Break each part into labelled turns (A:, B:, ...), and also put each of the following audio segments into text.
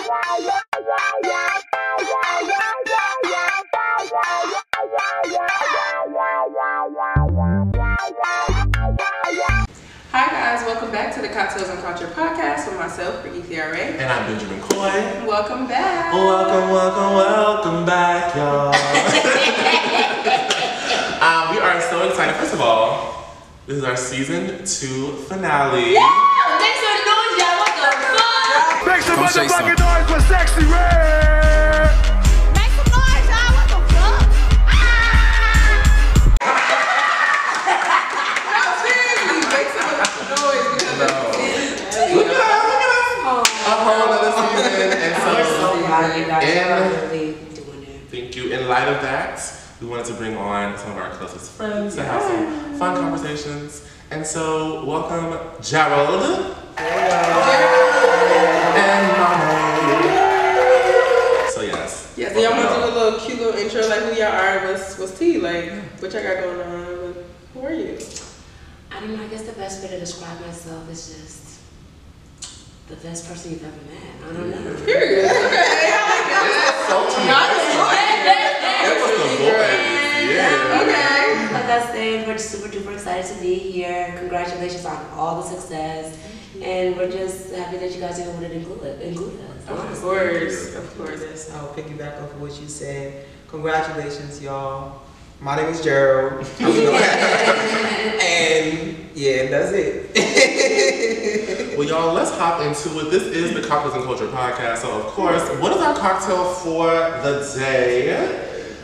A: Hi guys, welcome back to the Cocktails and Culture podcast with myself, Brigethia Arai.
B: And I'm Benjamin Coy.
A: Welcome back.
B: Welcome back, y'all. We are so excited. First of all, this is our season 2 finale.
C: Yeah! Make some noise, y'all. What the fuck?
D: Make some motherfucking noise for Sexy Red!
C: Make some noise, y'all. What the fuck?
A: Seriously, make some noise because
B: Look at us. A whole other season. And so,
C: We're so proud of you guys. We're really doing it.
B: thank you. In light of that, we wanted to bring on some of our closest friends to have some fun conversations. And so, welcome Gerald. And Mama. So yes.
A: yeah, so y'all want to do a little cute little intro, like who y'all are, what's tea, like what y'all got going on, who are you?
C: I don't know. I guess the best way to describe myself is just the best person you've ever met. I don't know.
A: Period. Okay, I like that.
B: That was the voice. Yeah.
A: Okay.
C: Like I said, we're super duper excited to be here. Congratulations on all the success. And we're just happy that you guys even wanted to include us.
A: Of course.
E: I'll piggyback off of what you said. Congratulations, y'all. My name is Gerald. And yeah, that's it.
B: Well, y'all, let's hop into it. This is the Cocktails and Culture podcast. So, of course, what is our cocktail for the day?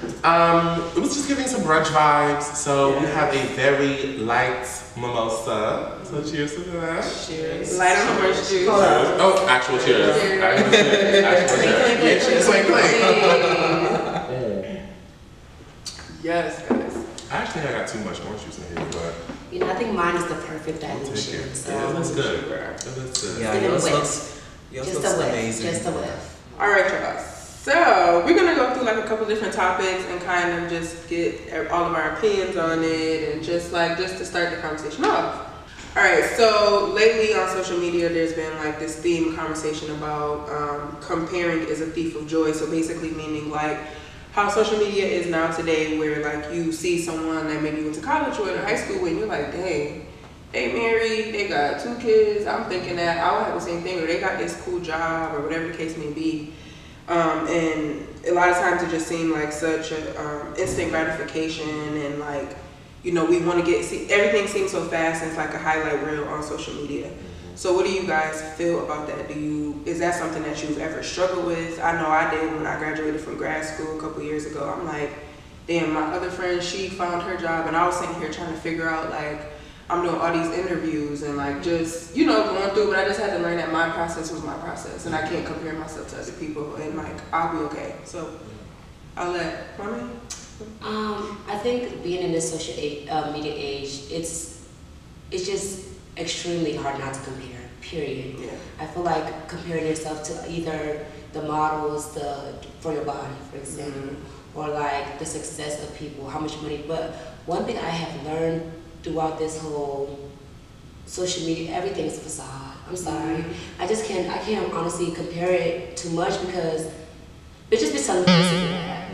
B: It was just giving some brunch vibes. So we have a very light mimosa. So cheers to that.
E: Cheers.
A: Light on orange juice.
B: Oh, actual cheers. Actual cheers.
A: Yes, guys.
B: Actually, I got too much orange juice in here, but
C: You know, I think mine is the perfect
B: I'll take
C: dilution.
B: it.
C: So
B: Yeah, that's good. That's good.
E: Yeah,
C: Give it a
E: yours
C: whiff.
E: looks
C: just a whiff.
E: amazing.
C: Just a whiff.
A: All right, y'all. So we're gonna go through like a couple different topics and kind of just get all of our opinions on it, and just to start the conversation off. All right. So lately on social media, there's been like this theme conversation about comparing is a thief of joy. So basically, meaning like how social media is now today, where like you see someone that maybe went to college or in high school with, and you're like, dang, they married, they got 2 kids. I'm thinking that I would have the same thing, or they got this cool job, or whatever the case may be. And a lot of times it just seemed like such a instant gratification, and like, you know, we want to see everything seems so fast, and it's like a highlight reel on social media. So what do you guys feel about that? Is that something that you've ever struggled with? I know I did when I graduated from grad school a couple years ago. I'm like, damn, my other friend, she found her job, and I was sitting here trying to figure out, like, I'm doing all these interviews and like just, you know, going through, but I just had to learn that my process was my process, and I can't compare myself to other people, and like, I'll be okay. So I'll let Mommy.
C: I think being in this social media age, it's just extremely hard not to compare, period.
A: Yeah.
C: I feel like comparing yourself to either the models for your body, for example, or like the success of people, how much money. But one thing I have learned throughout this whole social media, everything is a facade. I'm sorry. I can't honestly compare it too much, because bitches be selling pussy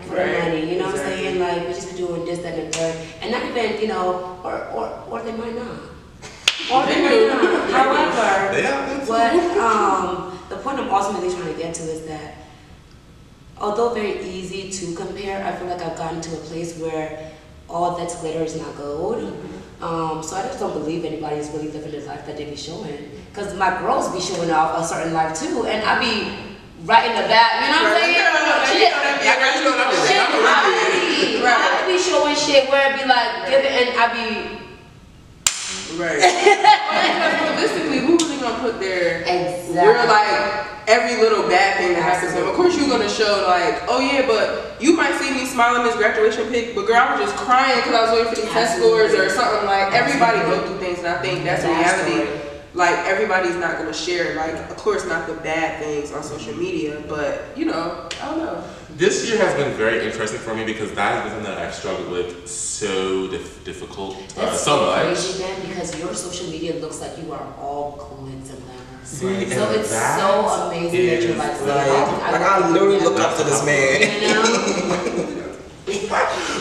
C: for the money, you know what I'm saying? Like, bitches be doing this, that, and the third. And not even, you know, or they might not. Or they might not. However, what the point I'm ultimately trying to get to is that although very easy to compare, I feel like I've gotten to a place where all that's glitter is not gold. So I just don't believe anybody's really living the life that they be showing. Because my girls be showing off a certain life too, and I be right in the back, you know what I'm saying? I be showing shit where it be like, give it, and I be...
A: Right. Because realistically, who really gonna put their...
C: Exactly.
A: We're like... every little bad thing that happens to him. Of course you're gonna show like, oh yeah, but you might see me smiling this graduation pic, but girl, I was just crying because I was waiting for these test scores or something. Like, everybody go through things, and I think that's reality. Like, everybody's not gonna share, like, of course not the bad things on social media, but you know, I don't know.
B: This year has been very interesting for me because that has been something that I've struggled with so difficult,
C: That's
B: so much.
C: crazy, man, because your social media looks like you are all glitz and glamour.
E: See,
C: So
B: and
C: it's
B: that
C: so amazing that you're
B: is
C: like,
E: I literally look up to this man.
C: You know?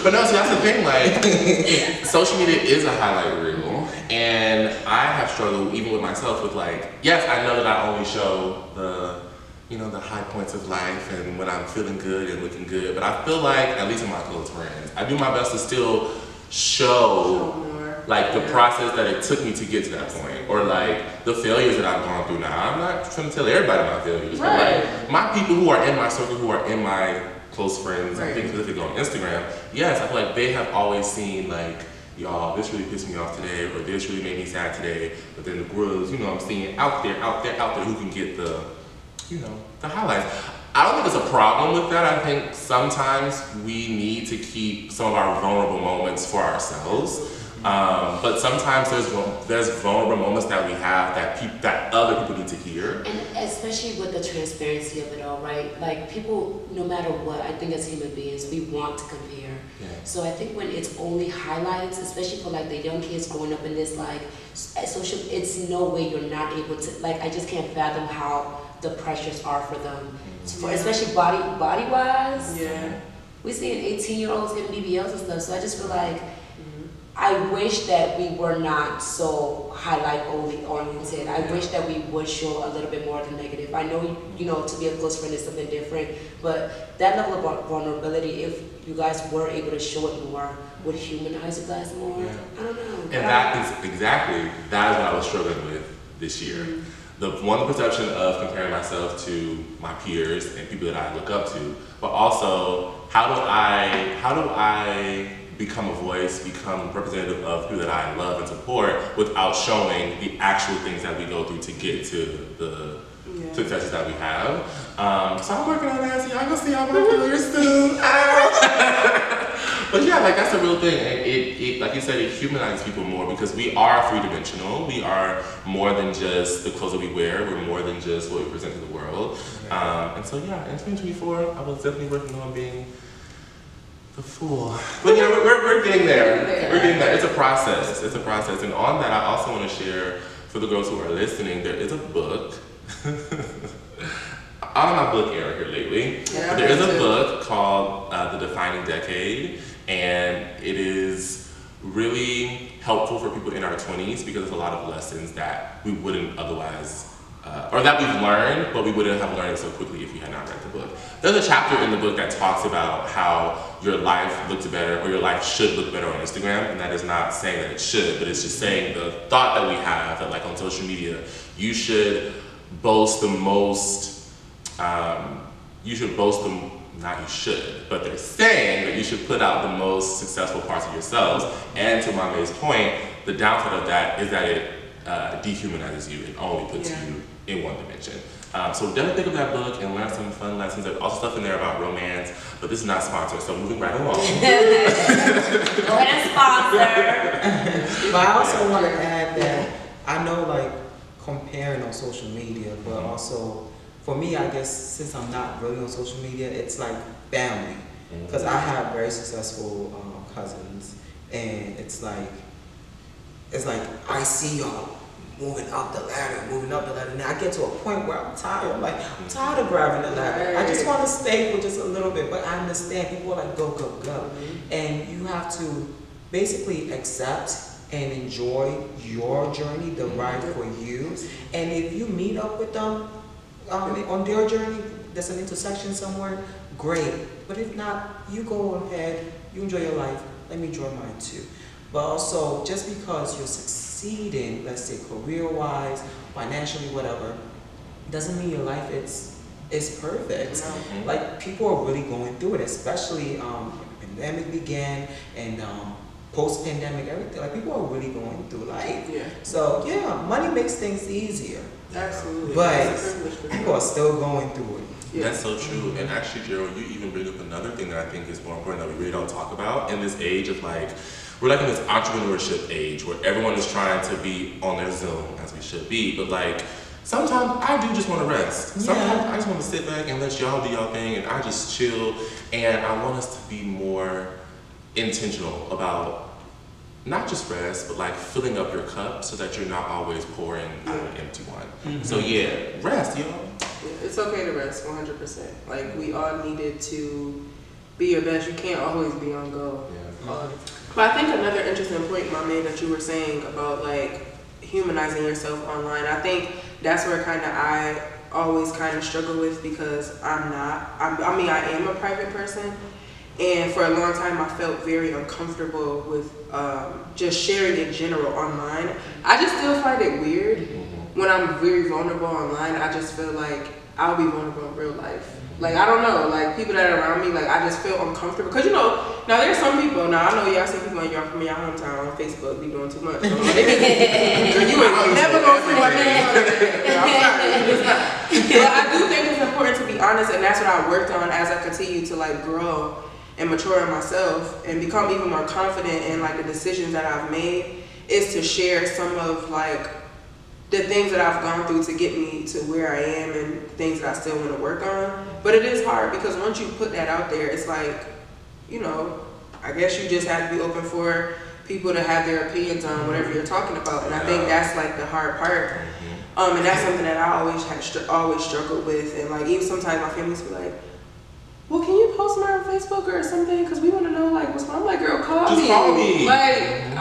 B: But no, see, that's the thing, like, social media is a highlight reel, and I have struggled even with myself with like, yes, I know that I only show the, you know, the high points of life and when I'm feeling good and looking good, but I feel like, at least with my close friends, I do my best to still show like the process that it took me to get to that point, or like the failures that I've gone through now. I'm not trying to tell everybody my failures, but like my people who are in my circle, who are in my close friends, I think specifically on Instagram, yes, I feel like they have always seen like, y'all, this really pissed me off today, or this really made me sad today, but then the grills, you know, I'm seeing out there who can get the, you know, the highlights. I don't think it's a problem with that. I think sometimes we need to keep some of our vulnerable moments for ourselves. But sometimes there's vulnerable moments that we have that other people need to hear.
C: And especially with the transparency of it all, right? Like people, no matter what, I think as human beings, we want to compare.
B: Yeah.
C: So I think when it's only highlights, especially for like the young kids growing up in this like social, it's no way you're not able to, like I just can't fathom how the pressures are for them. For especially body wise.
A: Yeah.
C: We're seeing 18-year-olds getting BBLs and stuff, so I just feel like I wish that we were not so highlight only oriented. I wish that we would show a little bit more of the negative. I know, you know, to be a close friend is something different, but that level of vulnerability, if you guys were able to show it more, would humanize you guys more.
B: Yeah.
C: I don't know.
B: And that is what I was struggling with this year. The perception of comparing myself to my peers and people that I look up to, but also how do I become a voice, become representative of people that I love and support without showing the actual things that we go through to get to the successes that we have. So I'm working on that, so y'all gonna see how my failures soon. But yeah, like that's a real thing. And it like you said, it humanizes people more because we are three-dimensional. We are more than just the clothes that we wear. We're more than just what we present to the world. And so yeah, in 2024, I was definitely working on being the fool. But yeah, we're getting there. We're getting there. It's a process. It's a process. And on that, I also want to share for the girls who are listening, there is a book. I'm in my book era here lately.
A: Yeah,
B: but there is a book called The Defining Decade, and it is really helpful for people in our 20s because there's a lot of lessons that we wouldn't otherwise, or that we've learned, but we wouldn't have learned so quickly if we had not read the book. There's a chapter in the book that talks about how your life looks better, or your life should look better on Instagram, and that is not saying that it should, but it's just saying the thought that we have that like on social media, you should boast the most, not you should, but they're saying that you should put out the most successful parts of yourselves. And to Mame's point, the downside of that is that it dehumanizes you and only puts you in one dimension. So definitely pick up that book and learn some fun lessons. There's also stuff in there about romance, but this is not sponsored, so moving right along.
C: Go ahead and sponsor.
E: But I also want to add that I know like comparing on social media, but also for me, I guess since I'm not really on social media, it's like family. Because I have very successful cousins, and it's like I see y'all moving up the ladder, and I get to a point where I'm tired. I'm tired of grabbing the ladder. I just want to stay for just a little bit, but I understand people are like, go, go, go. And you have to basically accept and enjoy your journey, the ride for you. And if you meet up with them on their journey, there's an intersection somewhere, great. But if not, you go ahead, you enjoy your life, let me enjoy mine too. But also, just because you're succeeding, let's say career-wise, financially, whatever, doesn't mean your life is perfect. Like, people are really going through it, especially when the pandemic began and post-pandemic, everything. Like, people are really going through life. So, yeah, money makes things easier.
A: Absolutely.
E: But people are still going through it.
B: That's so true. And actually, Gerald, you even bring up another thing that I think is more important that we really don't talk about in this age of like, we're like in this entrepreneurship age where everyone is trying to be on their Zoom, as we should be, but like, sometimes I do just want to rest. Sometimes I just want to sit back and let y'all do y'all thing and I just chill, and I want us to be more intentional about not just rest, but like filling up your cup so that you're not always pouring out an empty one. So yeah, rest, y'all.
A: Yeah, it's okay to rest, 100%. Like, we all needed to be your best. You can't always be on go. But I think another interesting point, Mame, that you were saying about like humanizing yourself online, I think that's where kind of I always kind of struggle with, because I am a private person, and for a long time I felt very uncomfortable with just sharing in general online. I just still find it weird when I'm very vulnerable online. I just feel like I'll be vulnerable in real life. Like, I don't know, like, people that are around me, like, I just feel uncomfortable. Because, you know, now there's some people, now I know y'all see people from your hometown on Facebook be doing too much. So, you ain't never gonna see my name on there. I'm sorry. But I do think it's important to be honest, and that's what I worked on as I continue to, like, grow and mature in myself and become even more confident in, like, the decisions that I've made, is to share some of, like, the things that I've gone through to get me to where I am, and things that I still want to work on. But it is hard, because once you put that out there, it's like, you know, I guess you just have to be open for people to have their opinions on whatever you're talking about. And I think that's like the hard part. And that's something that I always struggled with. And like, even sometimes my family's be like, well, can you post mine on Facebook or something? Because we want to know like what's going on. I'm like, girl, call me. Like,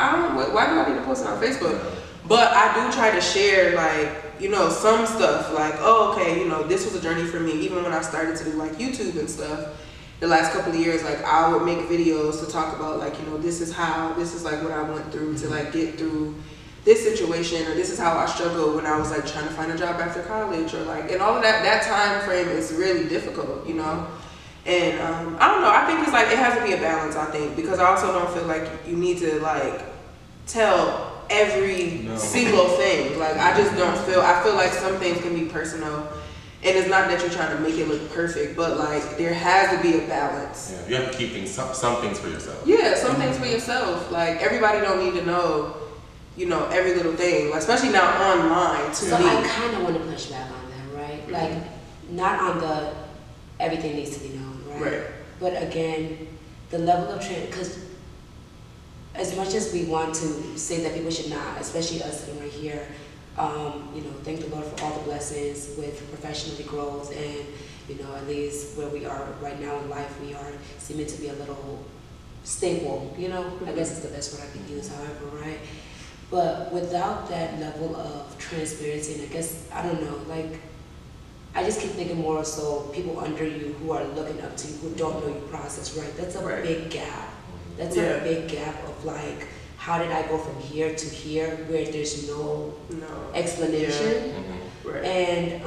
A: why do I need to post it on Facebook? But I do try to share, like, you know, some stuff, like, oh, okay, you know, this was a journey for me. Even when I started to do, like, YouTube and stuff, the last couple of years, like, I would make videos to talk about, like, you know, this is like what I went through to, like, get through this situation, or this is how I struggled when I was, like, trying to find a job after college, or, like, and all of that time frame is really difficult, you know? And, I don't know, I think it's, like, it has to be a balance, I think, because I also don't feel like you need to, like, tell every single thing. Like, I just don't feel, I feel like some things can be personal, and it's not that you're trying to make it look perfect, but like there has to be a balance.
B: Yeah, you have to keep some things for yourself.
A: Yeah, some things for yourself. Like, everybody don't need to know, you know, every little thing, like, especially now online.
C: So I kind of want to push back on that, right? Like, not on the everything needs to be known, right? But again, the level of because as much as we want to say that people should not, especially us sitting right here, you know, thank the Lord for all the blessings with professional growth, and, you know, at least where we are right now in life, we are seeming to be a little stable, you know, I guess it's the best word I can use, however, right? But without that level of transparency, and I guess, I don't know, like, I just keep thinking more so people under you who are looking up to you, who don't know your process, right? That's a big gap. That's a big gap of like, how did I go from here to here where there's no explanation? And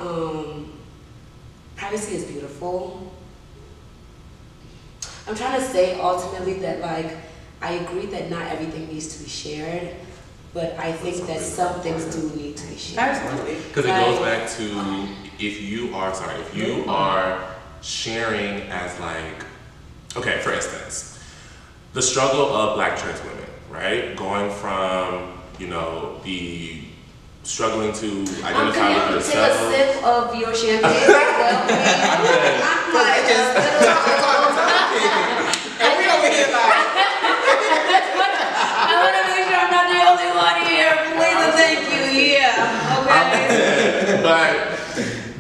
C: privacy is beautiful. I'm trying to say ultimately that, like, I agree that not everything needs to be shared, but I think that some things do need to be shared.
A: Absolutely.
B: Because it goes back to, if you are sharing as like, okay, for instance, the struggle of Black trans women, right? Going from, you know, the struggling to identify with yourself.
C: Take a sip of your champagne. I want to make sure I'm not the only one here. Please and thank you. Yeah. Okay.
B: But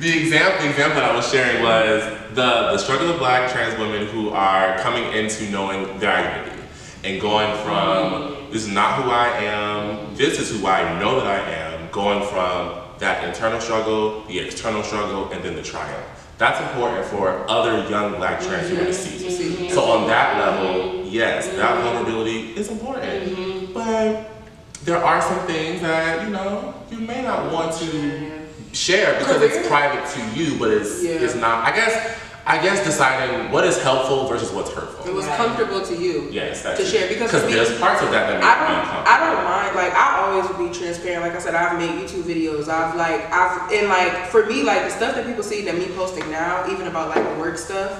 B: the example that I was sharing was the struggle of Black trans women who are coming into knowing their identity and going from, this is not who I am, this is who I know that I am, going from that internal struggle, the external struggle, and then the triumph. That's important for other young Black trans women to see. So on that level, yes, that vulnerability is important. But there are some things that, you know, you may not want to share because it's private to you, but it's not. I guess deciding what is helpful versus what's hurtful.
A: It was comfortable to you.
B: Yes,
A: to share, because
B: there's parts of that that make me uncomfortable.
A: I don't mind. Like, I always be transparent. Like I said, I've made YouTube videos. For me, like, the stuff that people see that me posting now, even about like work stuff,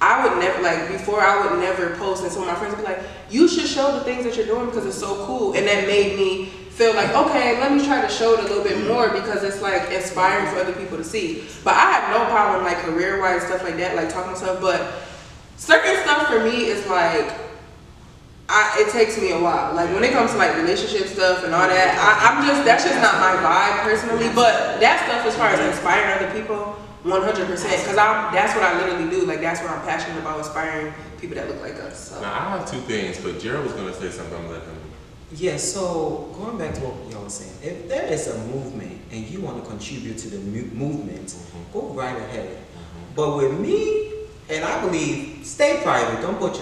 A: I would never, like, before I would never post, and some of my friends would be like, you should show the things that you're doing because it's so cool. And that made me feel like, okay, let me try to show it a little bit more because it's like inspiring for other people to see. But I have no problem like career-wise stuff like that, like talking stuff, but certain stuff for me is like, it takes me a while. Like when it comes to like relationship stuff and all that, that's just not my vibe personally. But that stuff as far as inspiring other people, 100%. Because that's what I literally do. Like that's what I'm passionate about, inspiring people that look like us. So.
B: Now I have two things, but Jared was gonna say something. I'm gonna let him.
E: Yeah, so going back to what y'all were saying, if there is a movement and you want to contribute to the movement, go right ahead. But with me, and I believe, stay private. Don't put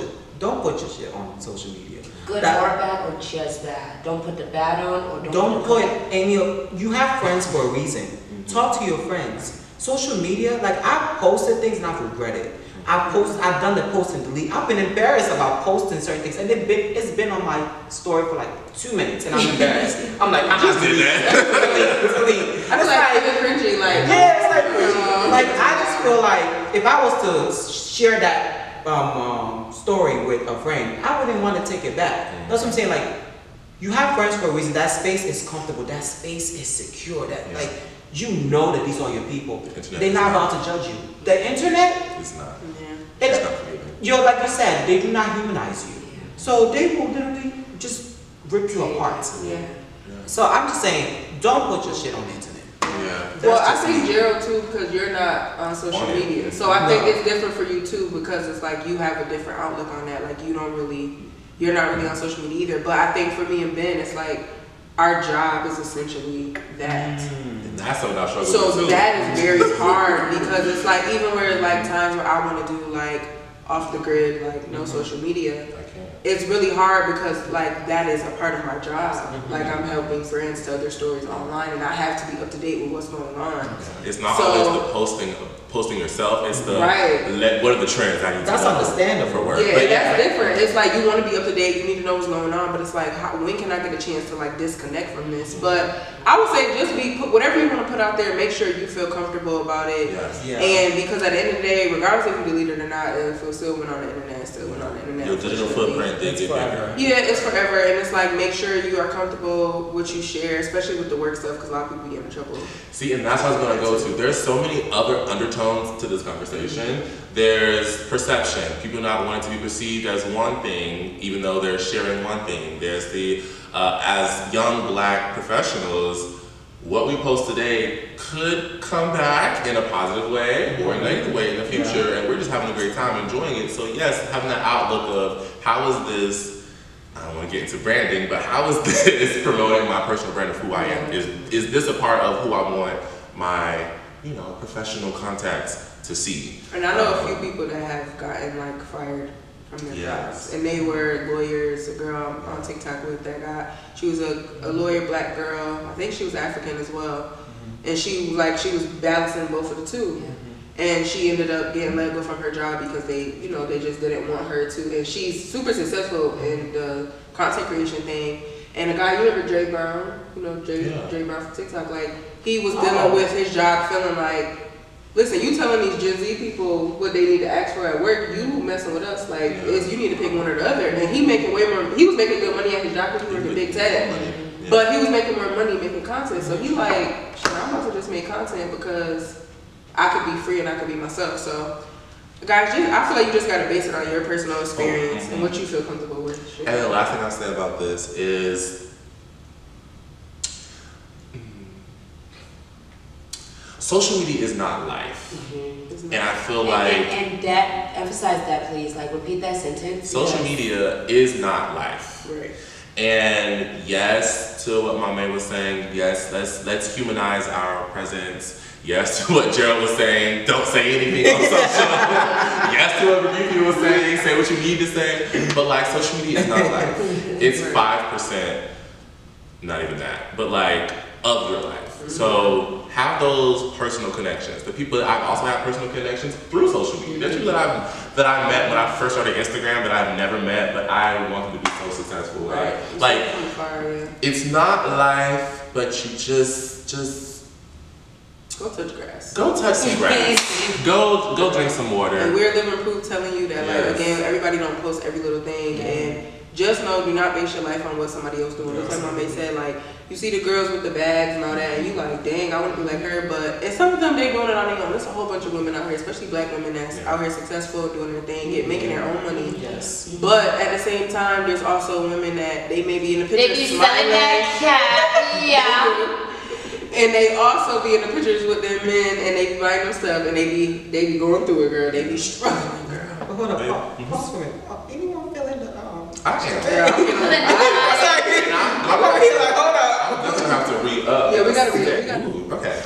E: your shit on social media.
C: Good or bad or just bad. Don't put the bad on or
E: don't put any of. You have friends for a reason. Talk to your friends. Social media, like I posted things and I've regretted it. I've done the post and delete. I've been embarrassed about posting certain things, and it's been on my story for like 2 minutes, and I'm embarrassed. I'm like, I just did that. Delete.
A: I just like even cringing, like
E: yeah, it's like cringing. Like I just feel like if I was to share that story with a friend, I wouldn't want to take it back. That's what I'm saying. Like you have friends for a reason. That space is comfortable. That space is secure. That like. You know that these are your people. They're not about to judge you. The internet,
B: it's not.
E: It's not you're like you said, they do not humanize you. So they will literally just rip you apart.
C: Yeah.
E: So I'm just saying, don't put your shit on the internet.
B: Yeah.
A: Well, I think Gerald too, because you're not on social media. So I think it's different for you too, because it's like you have a different outlook on that. Like you're not really on social media either. But I think for me and Ben, it's like our job is essentially that.
B: And that's what I struggle with
A: So
B: too.
A: that is very hard because it's like even where like times where I want to do like off the grid, like no social media, it's really hard because like that is a part of my job. Like I'm helping friends tell their stories online, and I have to be up to date with what's going on.
B: It's not always the posting yourself. It's the what are the trends I need to know.
E: That's understandable
B: for work.
A: Yeah, that's different. It's like you want to be up to date. You need to know what's going on. But it's like, when can I get a chance to like disconnect from this? But I would say just put whatever you want to put out there. Make sure you feel comfortable about it.
B: Yes.
E: Yeah.
A: And because at the end of the day, regardless if you delete it or not, if it still went on the internet, still went on the internet.
B: Your digital footprint did get bigger.
A: Yeah, it's forever, and it's like make sure you are comfortable with what you share, especially with the work stuff, because a lot of people get in trouble.
B: See, and that's what I was going to go to. There's so many other undertones to this conversation. There's perception, people not wanting to be perceived as one thing, even though they're sharing one thing. There's the, as young Black professionals, what we post today could come back in a positive way or a negative way in the future, and we're just having a great time enjoying it. So yes, having that outlook of how is this, I don't want to get into branding, but how is this promoting my personal brand of who I am? Is this a part of who I want my, professional contacts to see?
A: And I know a few people that have gotten like fired from their jobs, and they were lawyers. A girl on TikTok with that she was a lawyer, Black girl. I think she was African as well, and she was balancing both of the two. And she ended up getting let go from her job because they just didn't want her to. And she's super successful in the content creation thing. And the guy, you remember Dre Brown? Dre Brown from TikTok. Like he was dealing with his job, feeling like, listen, you telling these Gen Z people what they need to ask for at work, you messing with us. Like, you need to pick one or the other. And he making way more. He was making good money at his job because he worked at Big Tech, but he was making more money making content. So he like, shit, I'm about to just make content because I could be free and I could be myself. So, guys, I feel like you just gotta base it on your personal experience and what you feel comfortable with.
B: And the last thing I'll say about this is, social media is not life. And I feel like...
C: And that, emphasize that please, like repeat that sentence.
B: Social media is not life.
A: Right.
B: And yes, to what my man was saying, yes, let's humanize our presence. Yes, to what Gerald was saying, don't say anything on social. Yes, to what Brigethia was saying, say what you need to say. But like, social media is not life. It's 5%, not even that, but like, of your life. So have those personal connections. The people that I've also had personal connections through social media. There's people that I met when I first started Instagram that I've never met, but I wanted to be so successful.
A: Right.
B: Like, it's not life, but you just
A: Go touch grass.
B: Go touch some grass. Go drink some water.
A: And we're living proof telling you that, like, again, everybody don't post every little thing. And just know, do not base your life on what somebody else doing. Just like my mate said, like, you see the girls with the bags and all that, and you like, dang, I want to be like her. But and some of them, they doing it on their own. There's a whole bunch of women out here, especially black women that's out here successful, doing their thing, making their own money.
E: Yes.
A: But at the same time, there's also women that they may be in the
C: They
A: pictures
C: be selling that cat. Yeah.
A: And they also be in the pictures with their men, and they be buying them stuff, and they be going through it, girl. They be struggling, girl.
E: But hold up, pause for a minute. Anyone feeling the
B: I am.
A: Yeah, I'm feeling
E: I'm over here like, hold up.
B: I'm gonna have to re-up.
A: Yeah, we gotta re-up.
B: Ooh, okay.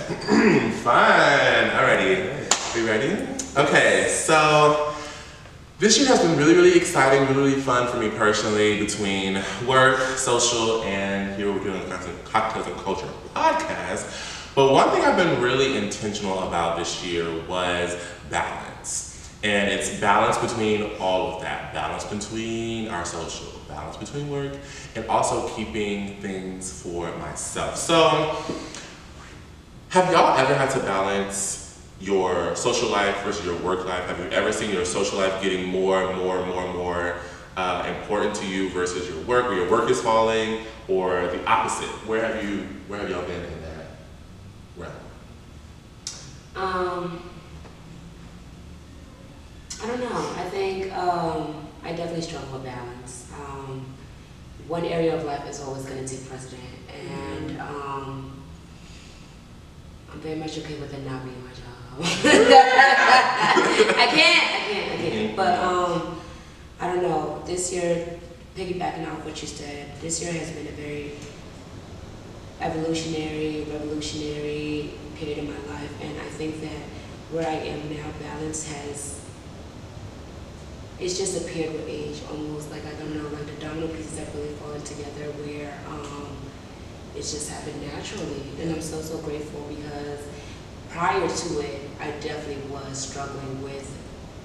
B: Fine. Alrighty. We ready? Okay, so this year has been really, really exciting, really fun for me personally, between work, social, and here we're doing the Cocktails and Culture podcast. But one thing I've been really intentional about this year was balance. And it's balance between all of that. Balance between our social, balance between work, and also keeping things for myself. So, have y'all ever had to balance your social life versus your work life? Have you ever seen your social life getting more important to you versus your work, where your work is falling, or the opposite? Where have y'all been in that realm?
C: I don't know. I think I definitely struggle with balance. One area of life is always going to take precedent, and I'm very much okay with it not being my job. I can't. But I don't know. This year, piggybacking off what you said, this year has been a very revolutionary period in my life, and I think that where I am now, balance it's just appeared with age, almost like, I don't know, like the domino pieces have really fallen together where it's just happened naturally. And I'm so grateful, because prior to it, I definitely was struggling with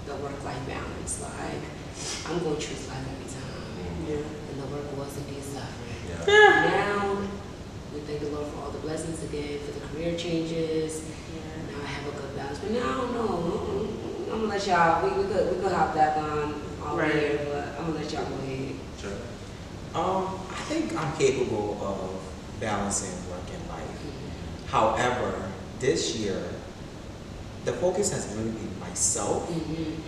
C: the work-life balance. Like, I'm going to choose life every time. And the work was indeed suffering. Now, we thank the Lord for all the blessings again, for the career changes. Now I have a good balance. But now, no. I'm gonna let y'all. We could hop back on here, but I'm gonna let y'all go ahead.
B: Sure.
E: I think I'm capable of balancing work and life. However, this year, the focus has really been myself,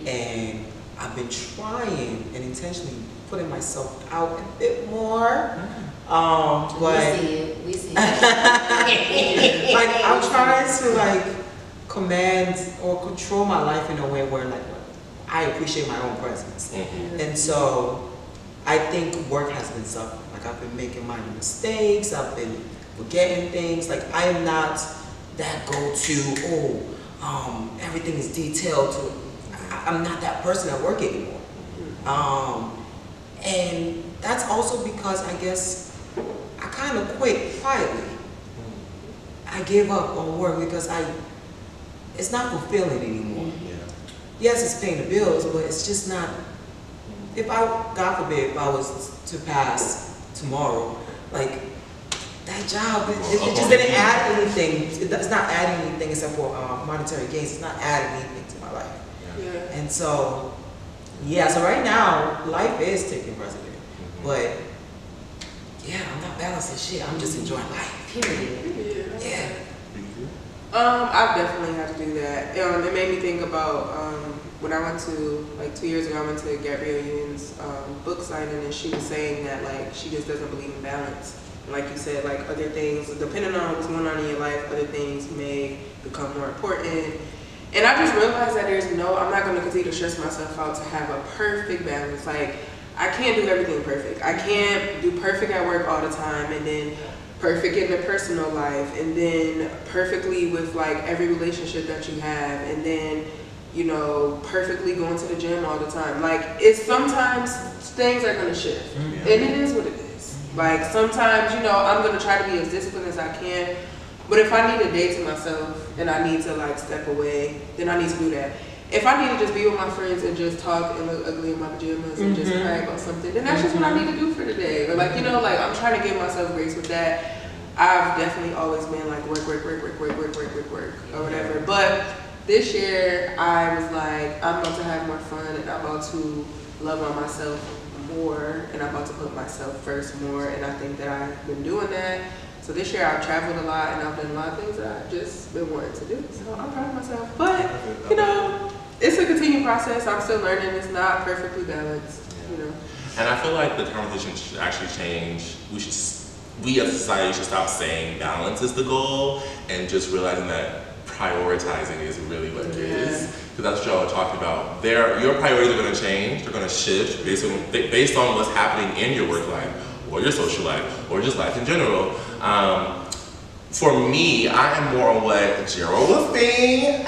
E: and I've been trying and intentionally putting myself out a bit more. But
C: we see it.
E: like, I'm trying to command or control my life in a way where I appreciate my own presence. And so I think work has been suffering. Like, I've been making minor mistakes, I've been forgetting things. Like, I am not that go-to, everything is detailed to, I'm not that person at work anymore. And that's also because I guess I kind of quit quietly. I gave up on work because it's not fulfilling anymore. Yes, it's paying the bills, but it's just not. God forbid, if I was to pass tomorrow, like, that job, it just didn't add anything. It's not adding anything except for monetary gains. It's not adding anything to my life. And so, so right now, life is taking precedent. But, I'm not balancing shit. I'm just enjoying life. Period.
A: I've definitely had to do that. It made me think about when I went to, 2 years ago, I went to Gabrielle Union's book signing, and she was saying that, she just doesn't believe in balance. Like you said, other things, depending on what's going on in your life, other things may become more important. And I just realized that I'm not going to continue to stress myself out to have a perfect balance. I can't do everything perfect. I can't do perfect at work all the time, and then perfect in the personal life, and then perfectly with every relationship that you have, and then perfectly going to the gym all the time. It's sometimes things are gonna shift, and it is what it is. Sometimes I'm gonna try to be as disciplined as I can, but if I need a day to myself and I need to step away, then I need to do that. If I need to just be with my friends and just talk and look ugly in my pajamas and just cry about something, then that's just what I need to do for the day. Or I'm trying to give myself grace with that. I've definitely always been like work, or whatever. But this year I was like, I'm about to have more fun and I'm about to love on myself more and I'm about to put myself first more, and I think that I've been doing that. So this year I've traveled a lot and I've done a lot of things that I've just been wanting to do. So I'm proud of myself. But, you know, it's a continued process. I'm still learning. It's not perfectly balanced, you know.
B: And I feel like the conversation should actually change. We as a society should stop saying balance is the goal and just realizing that prioritizing is really what it is. Because that's what y'all are talking about. Your priorities are going to change. They're going to shift based on what's happening in your work life or your social life or just life in general. For me, I am more on what Gerald was saying.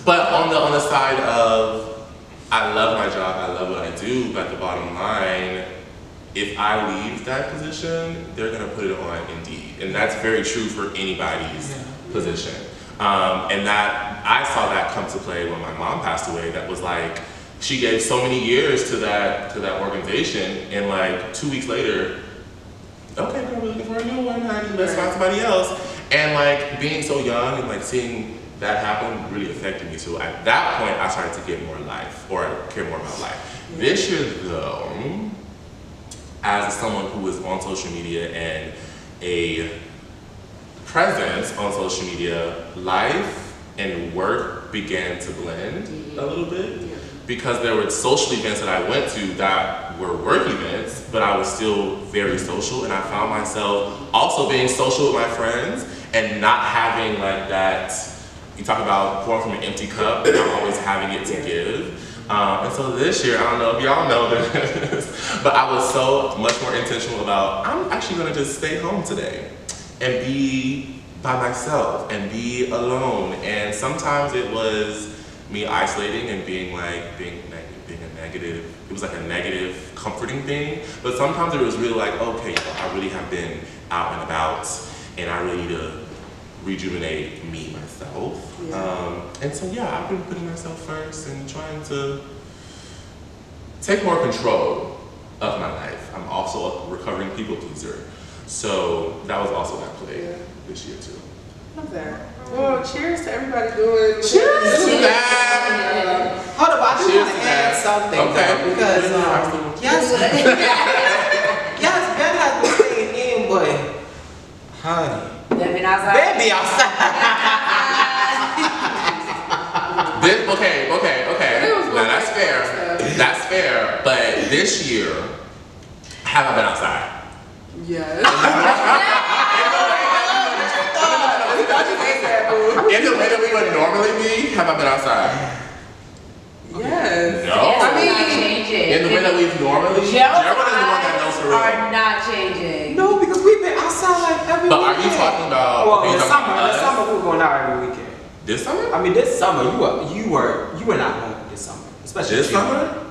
B: But on the side of, I love my job, I love what I do, but the bottom line, if I leave that position, they're gonna put it on Indeed. And that's very true for anybody's position. And that, I saw that come to play when my mom passed away. That was like, she gave so many years to that organization, and like 2 weeks later, okay, girl, we're looking for a new one, honey, let's find somebody else. And like being so young and like seeing that happen really affected me. So at that point, I started to get more life, or care more about life. This year though, as someone who is on social media and a presence on social media, life and work began to blend a little bit. Because there were social events that I went to that were work events, but I was still very social, and I found myself also being social with my friends and not having like that, you talk about pouring from an empty cup, and not always having it to give. And so this year, I don't know if y'all know this, but I was so much more intentional about, I'm actually gonna just stay home today and be by myself and be alone. And sometimes it was me isolating and being a negative, it was like a negative comforting thing, but sometimes it was really like, okay, I really have been out and about and I really need to rejuvenate me, myself. And so yeah, I've been putting myself first and trying to take more control of my life. I'm also a recovering people pleaser, so that was also at play this year too.
A: Love that. Well, cheers to everybody doing.
B: Cheers to that.
E: Hold up, I do want to add something though, because yes, Ben has been staying in, but honey,
C: Baby outside.
E: baby outside.
B: Okay. Now that's fair. That's fair. But this year, have I been outside?
A: Yes.
B: In the way that we would normally be, have I been outside?
A: Yes.
B: No.
C: I mean,
B: in the way that we've normally, Gerald is the one that knows for real.
C: Are not changing.
E: No, because we've been outside like every
B: But
E: weekend.
B: are you talking about?
E: Well, this summer we were going out every weekend.
B: This summer?
E: I mean, this summer you were not home this summer, especially
B: This summer?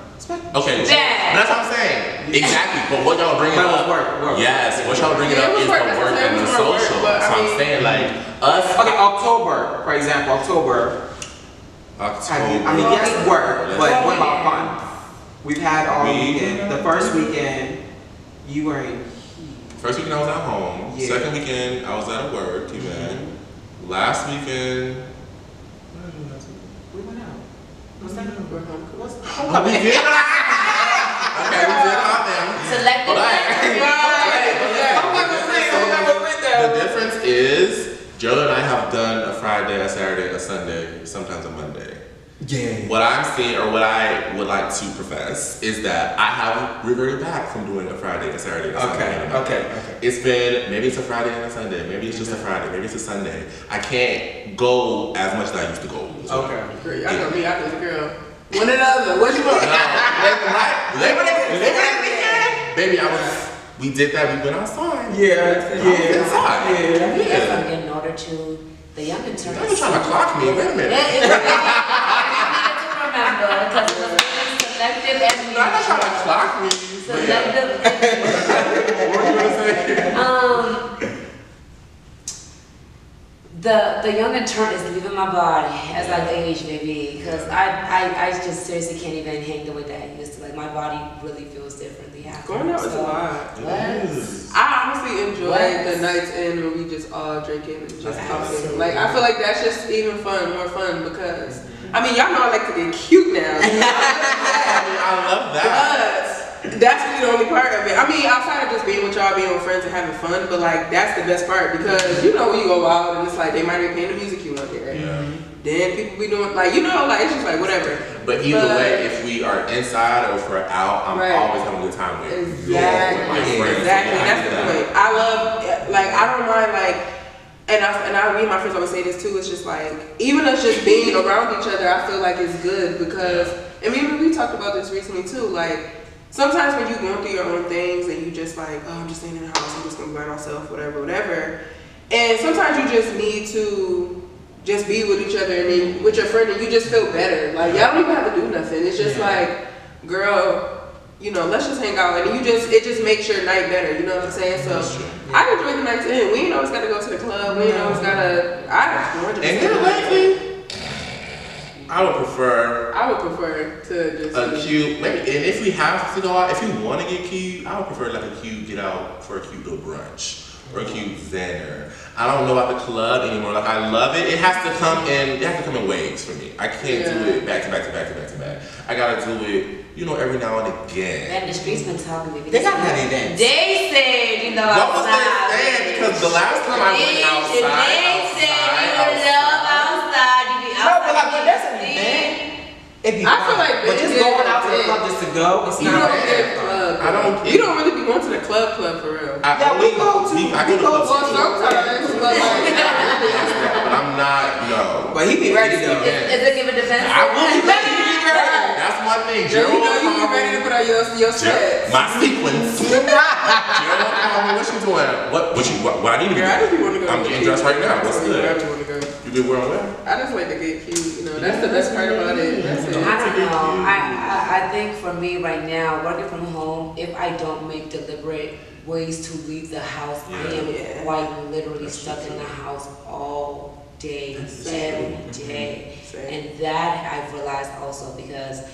B: Okay, that's what I'm saying. Exactly, but what y'all bringing up?
E: Work.
B: Yes, what y'all bringing up is the work and the social. So I'm saying like us.
E: Okay, October, for example, October. I mean, yes, work, but what about fun? We've had all weekend. The first weekend, you were in.
B: First weekend I was at home.
E: Yeah.
B: Second weekend I was at work event. Last weekend.
E: We went out. What's that? What's
B: We did it. Okay, we did it out there.
C: Selective.
B: The difference is, Joe and I have done a Friday, a Saturday, a Sunday, sometimes a Monday.
E: Yeah.
B: What I'm seeing, or what I would like to profess, is that I have reverted back from doing a Friday, a Saturday, a Sunday.
E: Okay.
B: It's been, maybe it's a Friday and a Sunday, maybe it's just a Friday, maybe it's a Sunday. I can't go as much as I used to go.
E: Okay.
A: Great. I know me, I was a girl. One or the other. What you want?
B: Labor Day weekend? Baby, we did that, we went outside.
E: Yeah.
C: In order to the young interns.
B: You're trying to clock me, wait a minute.
C: Remember, because it was really selective and
B: I'm not trying to clock me.
C: selective.
B: What were you gonna say?
C: The young intern is leaving my body as I age, baby, because I just seriously can't even hang the way that I used to. Like, my body really feels differently after.
A: Going out is a lot.
C: What?
A: I honestly enjoy the nights in when we just all drinking and just talking. Like, I feel like that's just even more fun because, I mean, y'all know I like to get cute now.
B: I love that.
A: But that's really the only part of it. I mean, outside of just being with y'all, being with friends and having fun, but like, that's the best part because, you know, when you go out and it's like, they might be playing the music you want to hear. Then people be doing, like, you know, like, it's just like, whatever.
B: But either way, if we are inside or if we're out, I'm always having a good time with
A: Exactly.
B: with my friends.
A: Exactly. That's the point. I love, like, I don't mind, like, and me and my friends always say this too, it's just like, even us just being around each other, I feel like it's good because, and we talked about this recently too, like, sometimes when you're going through your own things and you just like, oh, I'm just staying in the house, I'm just gonna be by myself, whatever. And sometimes you just need to just be with each other and then with your friend and you just feel better. Like, y'all don't even have to do nothing. It's just like, girl, you know, let's just hang out. And it just makes your night better. You know what I'm saying? So I enjoy the nights in. We ain't always got to go to the club. We ain't always got to, I would prefer to just
B: a cute, maybe, and if we have to go out, if you want to get cute, I would prefer like a cute get out for a cute little brunch or a cute dinner. I don't know about the club anymore. Like, I love it. It has to come in waves for me. I can't do it back to back. I gotta do it, you know, every now and again.
C: And the streets been talking to me.
E: They got that events.
C: They said, you know,
B: what was they saying? Because the last time I went outside,
C: they said you love outside. You be outside.
E: No, but like when that's an event, it'd be fun.
A: feel like
E: but just going out to the club just to go, it's not bad.
A: You don't really be going to the club for real.
B: I go to clubs
A: sometimes, but like,
B: but I'm not, no.
E: But he be ready though.
C: Is it giving defense?
B: I will be ready. That's my thing.
A: You know you be ready to put on your sweats.
B: My sequence. What you doing? What I need to do?
A: Girl, I just be wanting to go.
B: I'm getting dressed right now. What's good? You been wearing what?
A: I just like to get cute. You know, that's the best part about it. That's it.
C: I don't know. I think for me right now, working from home, if I don't make deliberate ways to leave the house, I am quite literally stuck in the house all day, every day. And that I've realized also because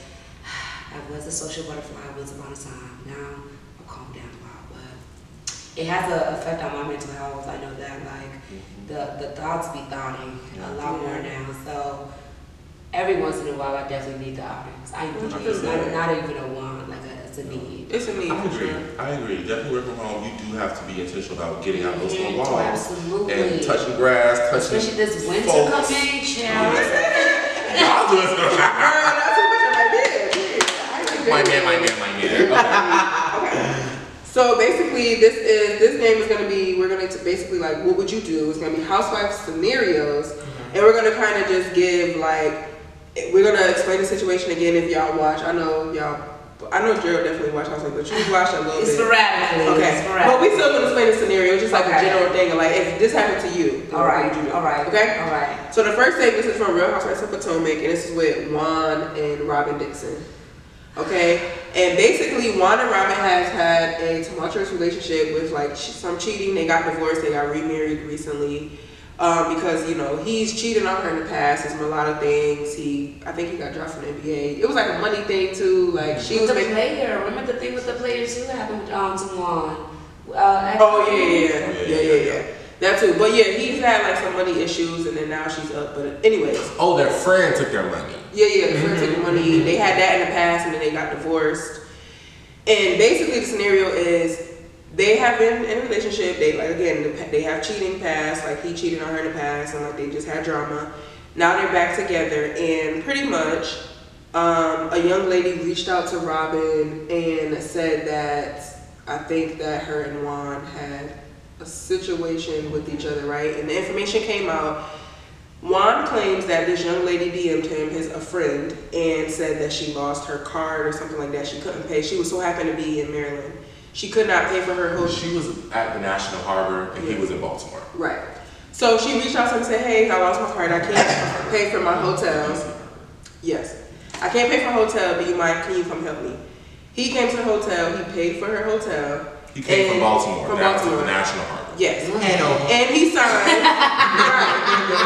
C: I was a social butterfly once upon a time. Now I've calmed down a lot, but it has an effect on my mental health. I know that, like, the thoughts be thoughting a lot more now. So every once in a while, I definitely need the outings. I need it. Not even a want, like it's a need.
A: It's a need.
B: I agree. Definitely work from home. You do have to be intentional about getting out those four walls.
C: Absolutely.
B: And touching grass,
C: especially this winter coming, child.
B: Y'all do it. My man.
A: Okay. So basically, this name is gonna be, we're gonna basically like, what would you do? It's gonna be housewife scenarios, and we're gonna kind of just give like, we're gonna explain the situation again if y'all watch. I know Gerald definitely watch Housewives, but you watch a little bit.
C: Sporadically.
A: Okay. But we still gonna explain the scenario, just like a general thing, like if this happened to you, then what would you do?
C: All right.
A: Okay.
C: All right.
A: So the first thing, this is from Real Housewives of Potomac, and this is with Juan and Robin Dixon. Okay, and basically Juan and Robin has had a tumultuous relationship with like some cheating. They got divorced. They got remarried recently because, you know, he's cheated on her in the past. There's been a lot of things. I think he got dropped from the NBA. It was like a money thing too. Like she was
C: the player. Remember the thing with the players too that happened with to Juan?
A: Yeah. That too. But yeah, he's had like some money issues, and then now she's up. But anyways.
B: Oh, their friend took their money.
A: Yeah, the friend took the money. They had that in the past, and then they got divorced. And basically, the scenario is they have been in a relationship. They they have cheating past. Like he cheated on her in the past, and like they just had drama. Now they're back together, and pretty much, a young lady reached out to Robin and said that I think that her and Juan had a situation with each other, right? And the information came out. Juan claims that this young lady DM'd him, a friend, and said that she lost her card or something like that. She couldn't pay. She was so happened to be in Maryland. She could not pay for her hotel.
B: She was at the National Harbor, and he was in Baltimore. Right.
A: So she reached out to him and said, hey, I lost my card. I can't pay for my hotel. Yes. I can't pay for hotel. Do you mind? Can you come help me? He came to the hotel. He paid for her hotel.
B: He came from Baltimore. Down to the National Harbor.
A: Yes. And he signed.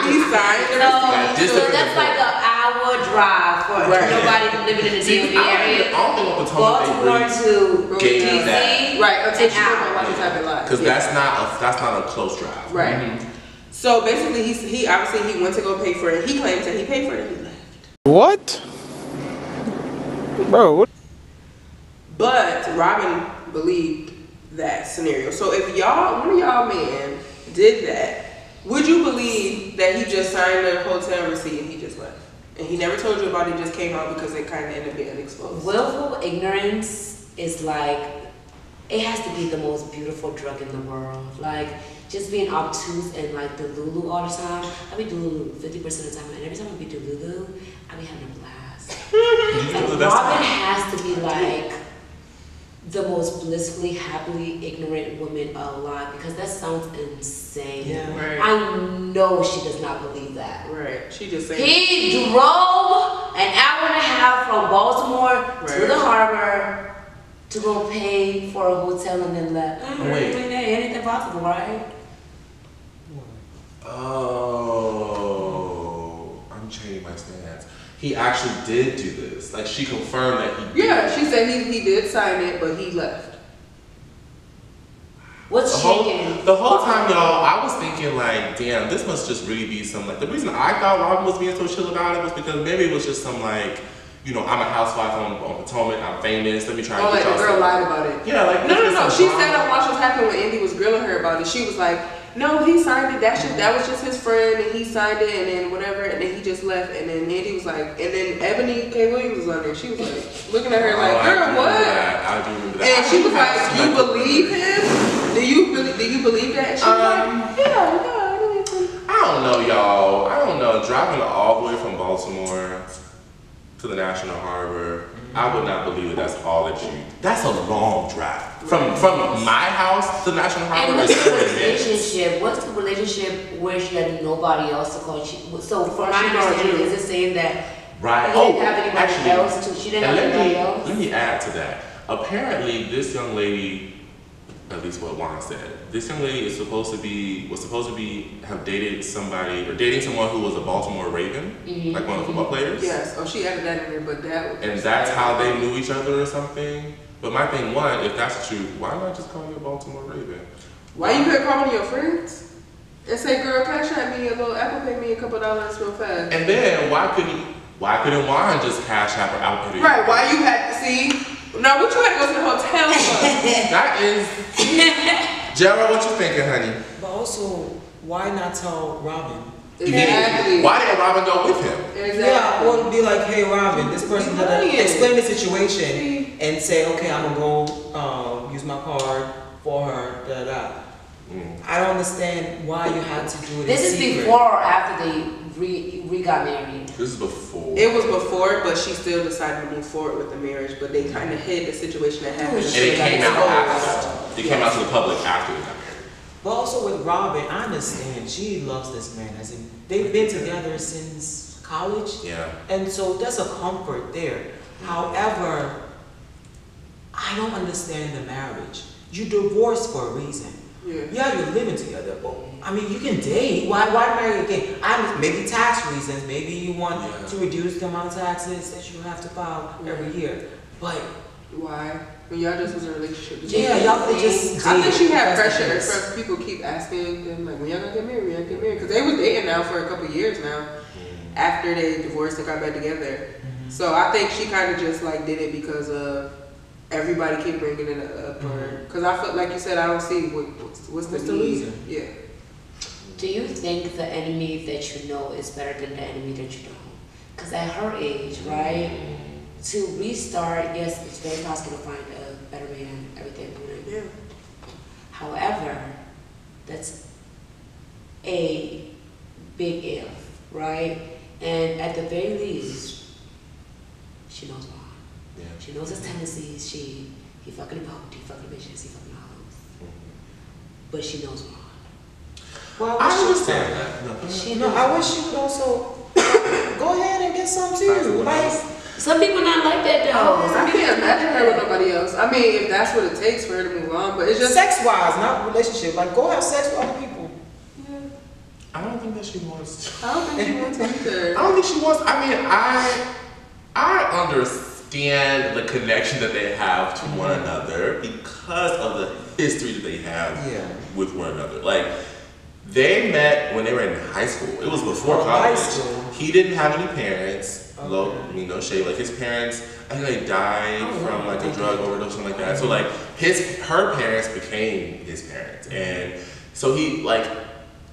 A: He signed the receipt.
C: So that's like an 5-hour drive for nobody living in the DMV area.
B: I don't think Oklahoma
C: Baltimore to
B: gave that.
C: DC,
A: Right, until
C: an
A: she
C: hour.
A: watch it live.
B: Because that's not a close drive.
A: Right. So basically, he obviously he went to go pay for it. He claims that he paid for it and he left.
D: What? Bro, what?
A: But Robin believed that scenario. So if one of y'all men did that, would you believe that he just signed a hotel receipt and he just left? And he never told you about it, just came out because it kind of ended up being exposed.
C: Willful ignorance is like, it has to be the most beautiful drug in the world. Like, just being obtuse and like Delulu all the time. I be Delulu 50% of the time, and every time I be Delulu, I be having a blast. And Robin has to be like the most blissfully, happily ignorant woman alive, because that sounds insane.
E: Yeah.
A: Right.
C: I know she does not believe that.
A: Right. She just saying.
C: He drove an hour and a half from Baltimore to the harbor to go pay for a hotel and then left.
B: Wait.
C: Anything possible, right?
B: Oh, I'm changing my stance. He actually did do this. Like, she confirmed that he did.
A: Yeah, she said he did sign it, but he left.
C: What's shaking?
B: The whole time, y'all, I was thinking like, damn, this must just really be some, like, the reason I thought Robin was being so chill about it was because maybe it was just some, like, you know, I'm a housewife on Potomac, I'm famous, let me try to
A: like
B: get y'all
A: the girl
B: some-
A: lied about it.
B: Yeah, like,
A: No. She said on Watch What Happened when Andy was grilling her about it. She was like, no, he signed it. That was just his friend, and he signed it, and then whatever, and then he just left. And then Andy was like, and then Ebony K. Williams was on there. She was like, looking at her like, girl, what?
B: I do remember that.
A: And she was like, you believe him? Do you believe that? And she was like, yeah, I believe him.
B: I don't know, y'all. I don't know. Driving all the way from Baltimore to the National Harbor, I would not believe that that's all that you. That's a long drive. From my house to the National Harbor.
C: And what's
B: is
C: the
B: 40 minutes.
C: relationship? What's the relationship where she had nobody else to call? So from my
A: She knows
C: understanding,
A: you.
C: is it saying that
B: Right.
C: he didn't have anybody
B: actually,
C: else to? She didn't have
B: and
C: anybody else.
B: let me add to that. Apparently, this young lady, at least what Juan said, this young lady was supposed to be have dated somebody or dating someone who was a Baltimore Raven, like one of the football players.
A: Yes. Oh, she added that in there, but that.
B: And that's how they knew each other or something. But my thing, one, if that's true, why not just call me a Baltimore Raven?
A: Why you couldn't call one of your friends and say, "Girl, cash at me a little Apple Pay me a couple dollars real fast"?
B: And then why couldn't Juan just cash out or Apple Pay?
A: Right? Why you had to see? Now, what you had to go to the hotel for?
B: That is. Gerald, what you thinking, honey?
E: But also, why not tell Robin?
A: Exactly.
B: Why didn't Robin go with him?
A: Exactly.
E: Yeah, or be like, hey Robin, this person
A: Be lying.
E: explain the situation and say, okay, I'm gonna go use my card for her. Da da. I don't understand why you had to do it.
C: This
E: in
C: is
E: secret.
C: before or after they re got married.
B: This is before.
A: It was before, but she still decided to move forward with the marriage. But they kind of hid the situation that happened.
B: And it came out after. It came out to the public after they got married.
E: But also with Robin, I understand she loves this man. As in, they've been together since college.
B: Yeah.
E: And so there's a comfort there. However, I don't understand the marriage. You divorced for a reason. Yeah, you're living together, but I mean, you can date. Why marry again? Maybe tax reasons. Maybe you want to reduce the amount of taxes that you have to file every year. But
A: why? When y'all just was in a relationship.
E: yeah, y'all could just.
A: I think she had
E: That's the
A: pressure
E: case.
A: for people keep asking them like, when y'all gonna get married? When y'all get married? Because they was dating now for a couple of years now. After they divorced and got back together. So I think she kind of just like did it because of everybody keep bringing it up. Because I felt like you said, I don't see what's the need.
E: reason?
A: Yeah.
C: Do you think the enemy that you know is better than the enemy that you don't? Because at her age, right, to restart, yes, it's very possible to find a better man, everything.
A: Yeah.
C: However, that's a big if, right? And at the very least, she knows why.
B: Yeah.
C: She knows his tendencies. He fucking poked, he fucking bitches, he fucking hoes. But she knows why.
E: Well,
B: I understand that.
C: She
E: No,
C: knows
E: I
C: why.
E: wish you would also go ahead and get some too. Like,
C: Some people not like that though.
A: I can't imagine her with nobody else. I mean, if that's what it takes for her to move on, but it's just
E: sex wise, not relationship. Like, go have sex with other people.
B: I don't think that she wants to.
A: I don't think she wants to either.
B: I don't think she wants. I mean, I understand the connection that they have to one another because of the history that they have with one another. Like, they met when they were in high school. It was before college.
E: High school.
B: He didn't have any parents. No shade. Like, his parents, I think they died from like a drug overdose or something like that. So like her parents became his parents, and so he like,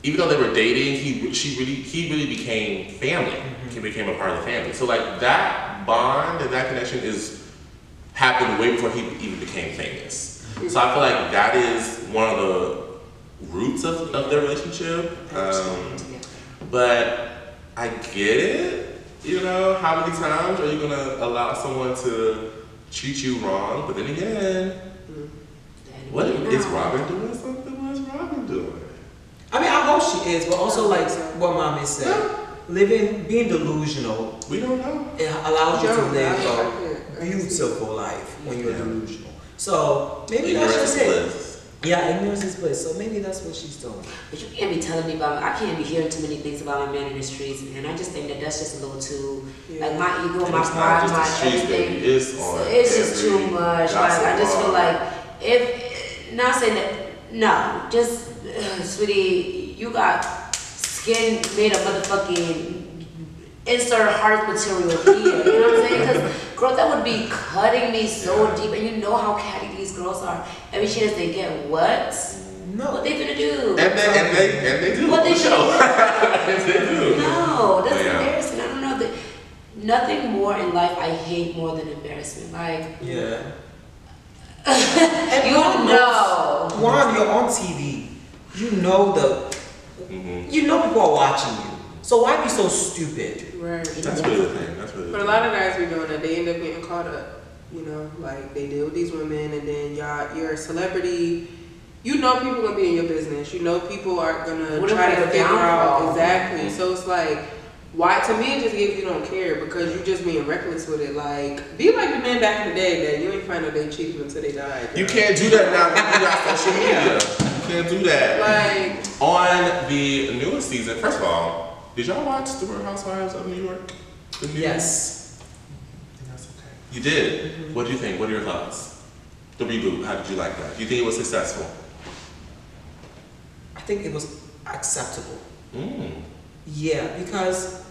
B: even though they were dating, he really became family. He became a part of the family. So like that bond and that connection happened way before he even became famous. So I feel like that is one of the roots of their relationship. But I get it. You know, how many times are you gonna allow someone to treat you wrong? But then again, what is Robin doing something? What is Robin doing?
E: I mean, I hope she is, but also like what Mommy said, being delusional.
B: We don't know.
E: It allows you to live a beautiful life when you're delusional. So maybe that's just it. Yeah, ignorance is bliss. So maybe that's what she's doing.
C: But you can't be telling me I can't be hearing too many things about my man in the streets, and I just think that's just a little too, like my ego, my pride, my everything.
B: It's
C: just too much. Like, I just feel like not saying that, no, just, sweetie, you got skin made of motherfucking insert heart material here. You know what I'm saying? Because, girl, that would be cutting me so deep, and you know how catty these girls are. Every chance they get, what?
E: No.
C: What they gonna do?
B: And they do.
C: What they should
B: They do.
C: No, that's embarrassing. I don't know. Nothing more in life I hate more than embarrassment. Like,
E: yeah.
C: And you know.
E: One, you're on TV. You know you know people are watching you. So why be so stupid?
A: Right.
B: That's really the thing.
A: But a lot of guys be doing that. They end up getting caught up. You know, like they deal with these women, and then you're a celebrity. You know people gonna be in your business. You know people are gonna try to figure out exactly. So it's like, why? To me, it just gives you don't care because you just being reckless with it. Like, be like the men back in the day that you ain't find out they cheated until they died.
B: You can't do that now. You got social media. You can't do that.
A: Like
B: on the newest season. First of all, did y'all watch The Real Housewives of New York?
E: Yes.
B: You did? What do you think? What are your thoughts? The reboot, how did you like that? Do you think it was successful?
E: I think it was acceptable. Yeah, because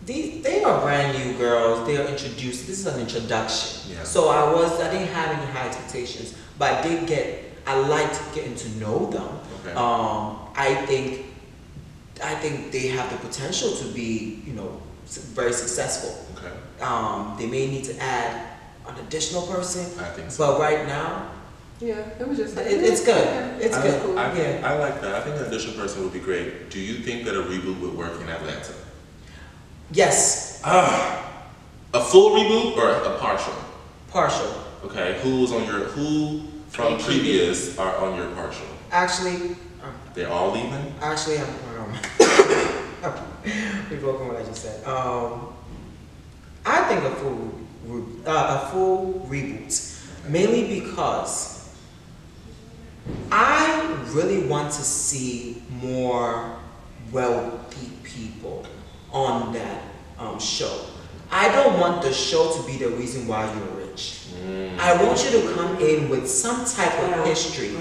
E: they are brand new girls. They are introduced. This is an introduction.
B: Yeah.
E: So I didn't have any high expectations, but I liked getting to know them.
B: Okay.
E: I think they have the potential to be, very successful.
B: Okay.
E: They may need to add an additional person.
B: I think so.
E: But right now,
A: it was just
E: it's good. It's good.
B: I like that. I think an additional person would be great. Do you think that a reboot would work in Atlanta?
E: Yes.
B: A full reboot or a partial?
E: Partial.
B: Okay. Who from previous are on your partial?
E: Actually,
B: they're all leaving?
E: Actually, revoking what I just said. I think a full reboot, mainly because I really want to see more wealthy people on that show. I don't want the show to be the reason why you're rich. I want you to come in with some type of history.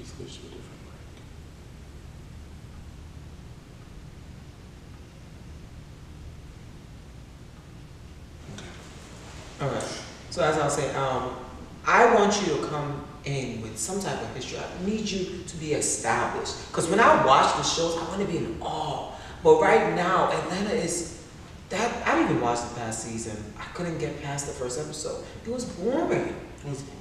B: Switch to a different mic. Okay.
E: Alright. So as I was saying, I want you to come in with some type of history. I need you to be established. Because when I watch the shows, I want to be in awe. But right now, Atlanta is that. I didn't even watch the past season. I couldn't get past the first episode. It was boring.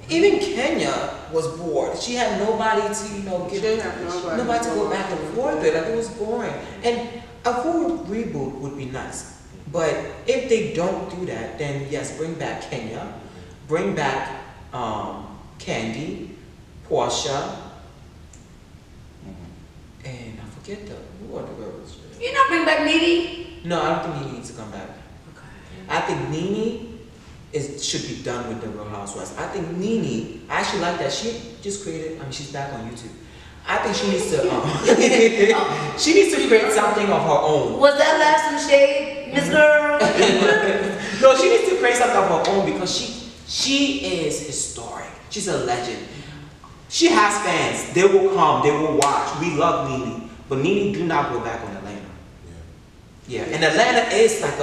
E: Even Kenya was bored. She had nobody to, nobody to go back and forth with. Like, it was boring. And a full reboot would be nice. But if they don't do that, then yes, bring back Kenya, bring back Candy, Portia, and I forget who are the girls.
C: You not bring back Needy?
E: No, I don't think Nene needs to come back.
C: Okay.
E: I think Nene should be done with the Real Housewives. I think Nene, I actually like that. She just created, she's back on YouTube. I think she needs to, she needs to create something of her own.
C: Was that last some shade, Miss Girl?
E: No, she needs to create something of her own because she is historic. She's a legend. She has fans. They will come. They will watch. We love Nene. But Nene do not go back on Atlanta. Yeah. And Atlanta is like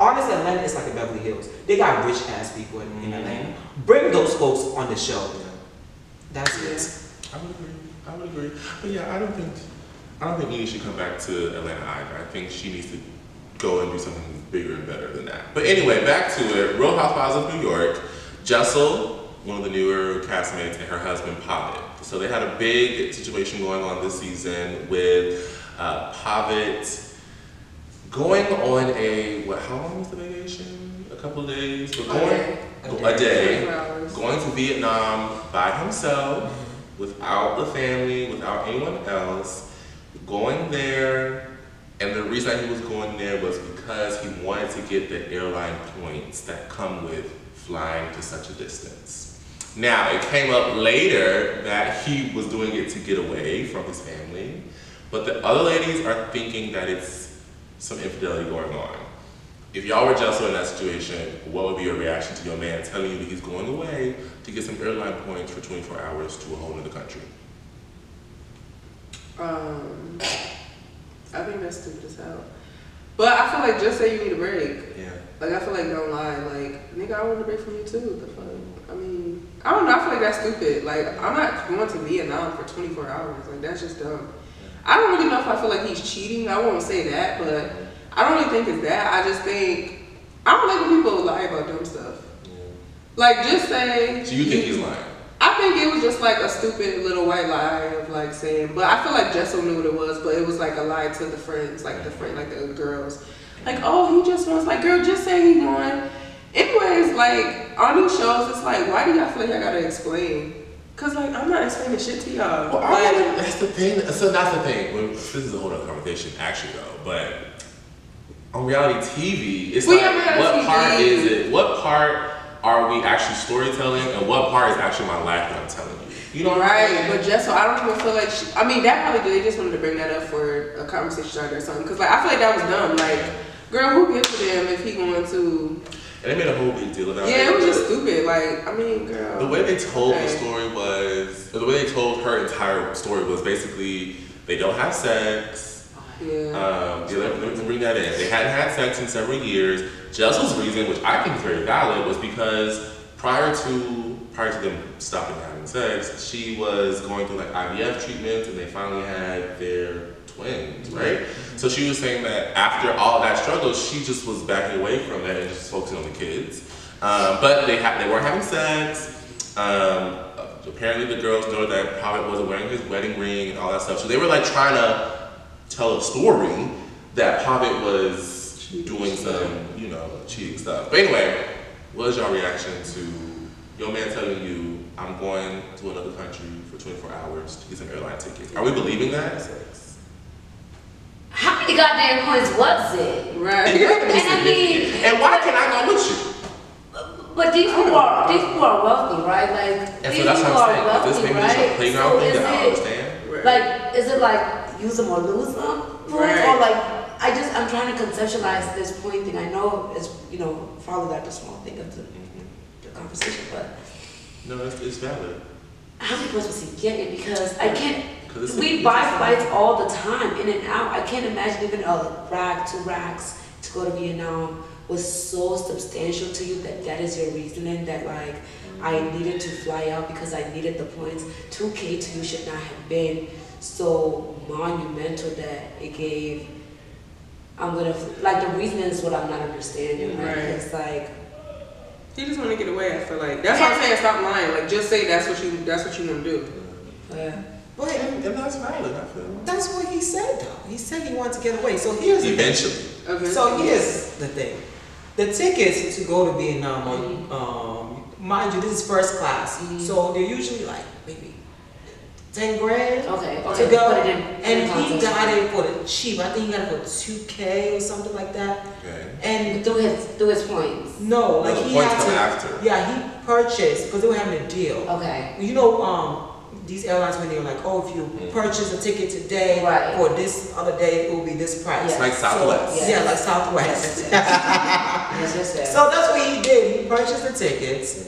E: honestly, Atlanta is like a Beverly Hills. They got rich ass people in Atlanta. Bring those folks on the show. That's it.
B: I would agree. But yeah, I don't think Nene should come back to Atlanta either. I think she needs to go and do something bigger and better than that. But anyway, back to it. Real Housewives of New York. Jessel, one of the newer castmates, and her husband Pavitt. So they had a big situation going on this season with Pavitt going on how long was the vacation? A couple of days? But a day. Going to Vietnam by himself, without the family, without anyone else. Going there, and the reason he was going there was because he wanted to get the airline points that come with flying to such a distance. Now, it came up later that he was doing it to get away from his family, but the other ladies are thinking that it's some infidelity going on. If y'all were Jessel in that situation, what would be your reaction to your man telling you that he's going away to get some airline points for 24 hours to a whole other country?
A: I think that's stupid as hell. But I feel like just say you need a break.
B: Yeah.
A: Like, I feel like don't lie. Like, nigga, I want a break from you too. The fuck? I mean, I don't know. I feel like that's stupid. Like, I'm not going to Vietnam for 24 hours. Like, that's just dumb. I don't really know if I feel like he's cheating. I won't say that, but I don't really think it's that. I just think, I don't like when people lie about dumb stuff.
B: Yeah.
A: Like, just say.
B: So you think he's lying?
A: I think it was just like a stupid little white lie of like saying, but I feel like Jessel knew what it was, but it was like a lie to the friends, like the girls. Like, oh, he just wants, like, girl, just say he won. Anyways, like, on these shows, it's like, why do y'all feel like I gotta explain? Cause like, I'm not explaining shit to y'all.
B: Well, that's the thing. So that's the thing. Well, this is a whole other conversation, actually, though. But on reality TV, it's like, what part is it? What part are we actually storytelling, and what part is actually my life that I'm telling you? You know,
A: right? But Jessel, I don't even feel like I mean, that probably they just wanted to bring that up for a conversation starter or something. Cause like, I feel like that was dumb. Like, girl, who gives a damn if he going to?
B: And they made a whole big deal about it.
A: Yeah, it was just stupid. Like, I mean, girl.
B: The way they told the story was, the way they told her entire story was basically they don't have sex.
A: Yeah.
B: Let me bring that in. They hadn't had sex in several years. Jessel's reason, which I think is very valid, was because prior to them stopping having sex, she was going through like IVF treatments, and they finally had their twins, right? So she was saying that after all that struggle, she just was backing away from that and just focusing on the kids. But they weren't having sex. Apparently the girls know that Pavitt wasn't wearing his wedding ring and all that stuff. So they were like trying to tell a story that Pavitt was doing some, cheating stuff. But anyway, what is your reaction to your man telling you, I'm going to another country for 24 hours to get some airline tickets? Are we believing that?
C: How many goddamn points was it?
A: Right.
C: And I mean,
B: and why can't I go with you?
C: But these people are wealthy, right? Like,
B: and
C: these
B: so that's
C: people
B: what I'm
C: are
B: saying. Is
C: wealthy,
B: this maybe
C: right?
B: just a playground thing that I don't understand?
A: Right.
C: Like, is it like use them or lose them points,
A: Right.
C: or like I'm trying to conceptualize this point thing. I know it's probably like the small thing of the conversation, but
B: no, it's valid.
C: how many points was he getting? Because I can't. We buy flights all the time, in and out. I can't imagine even a rack, 2 racks to go to Vietnam was so substantial to you that is your reasoning that like I needed to fly out because I needed the points. 2K to you should not have been so monumental that it gave. The reasoning is what I'm not understanding. Right? It's like
A: he just want to get away. I feel like that's what I'm saying. Stop lying. Like, just say that's what you want to do.
C: Yeah.
E: But
B: and that's valid, I feel.
E: that's what he said though. He said he wanted to get away. So here's the
B: Eventually.
E: thing. So here's the thing. The tickets to go to Vietnam, mind you, this is first class. So they're usually like maybe 10 grand.
C: Okay.
E: To go.
C: Put it in
E: And he
C: context.
E: got it for the cheap. I think he got it for $2K or something like that.
B: Okay.
E: And
C: Through his points.
E: no, like
B: No,
E: he
B: points
E: had
B: come
E: to.
B: after.
E: Yeah, he purchased because they were having a deal.
C: Okay.
E: You know, these airlines when they're like, oh, if you purchase a ticket today
C: Right.
E: for this other day, it will be this price.
C: Yes.
B: Like Southwest.
C: Yes.
E: Yeah, like Southwest.
C: Yes.
E: So that's what he did. He purchased the tickets,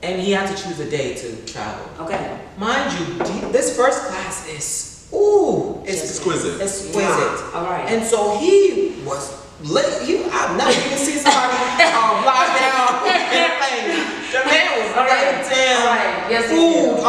E: and he had to choose a day to travel.
C: Okay.
E: Mind you, this first class is it's
B: Exquisite.
E: exquisite.
C: All right.
E: And so he was lit. I've never even seen somebody fly down in a plane. The man was laid down.
C: Right. Yes, he
E: Food.
C: did.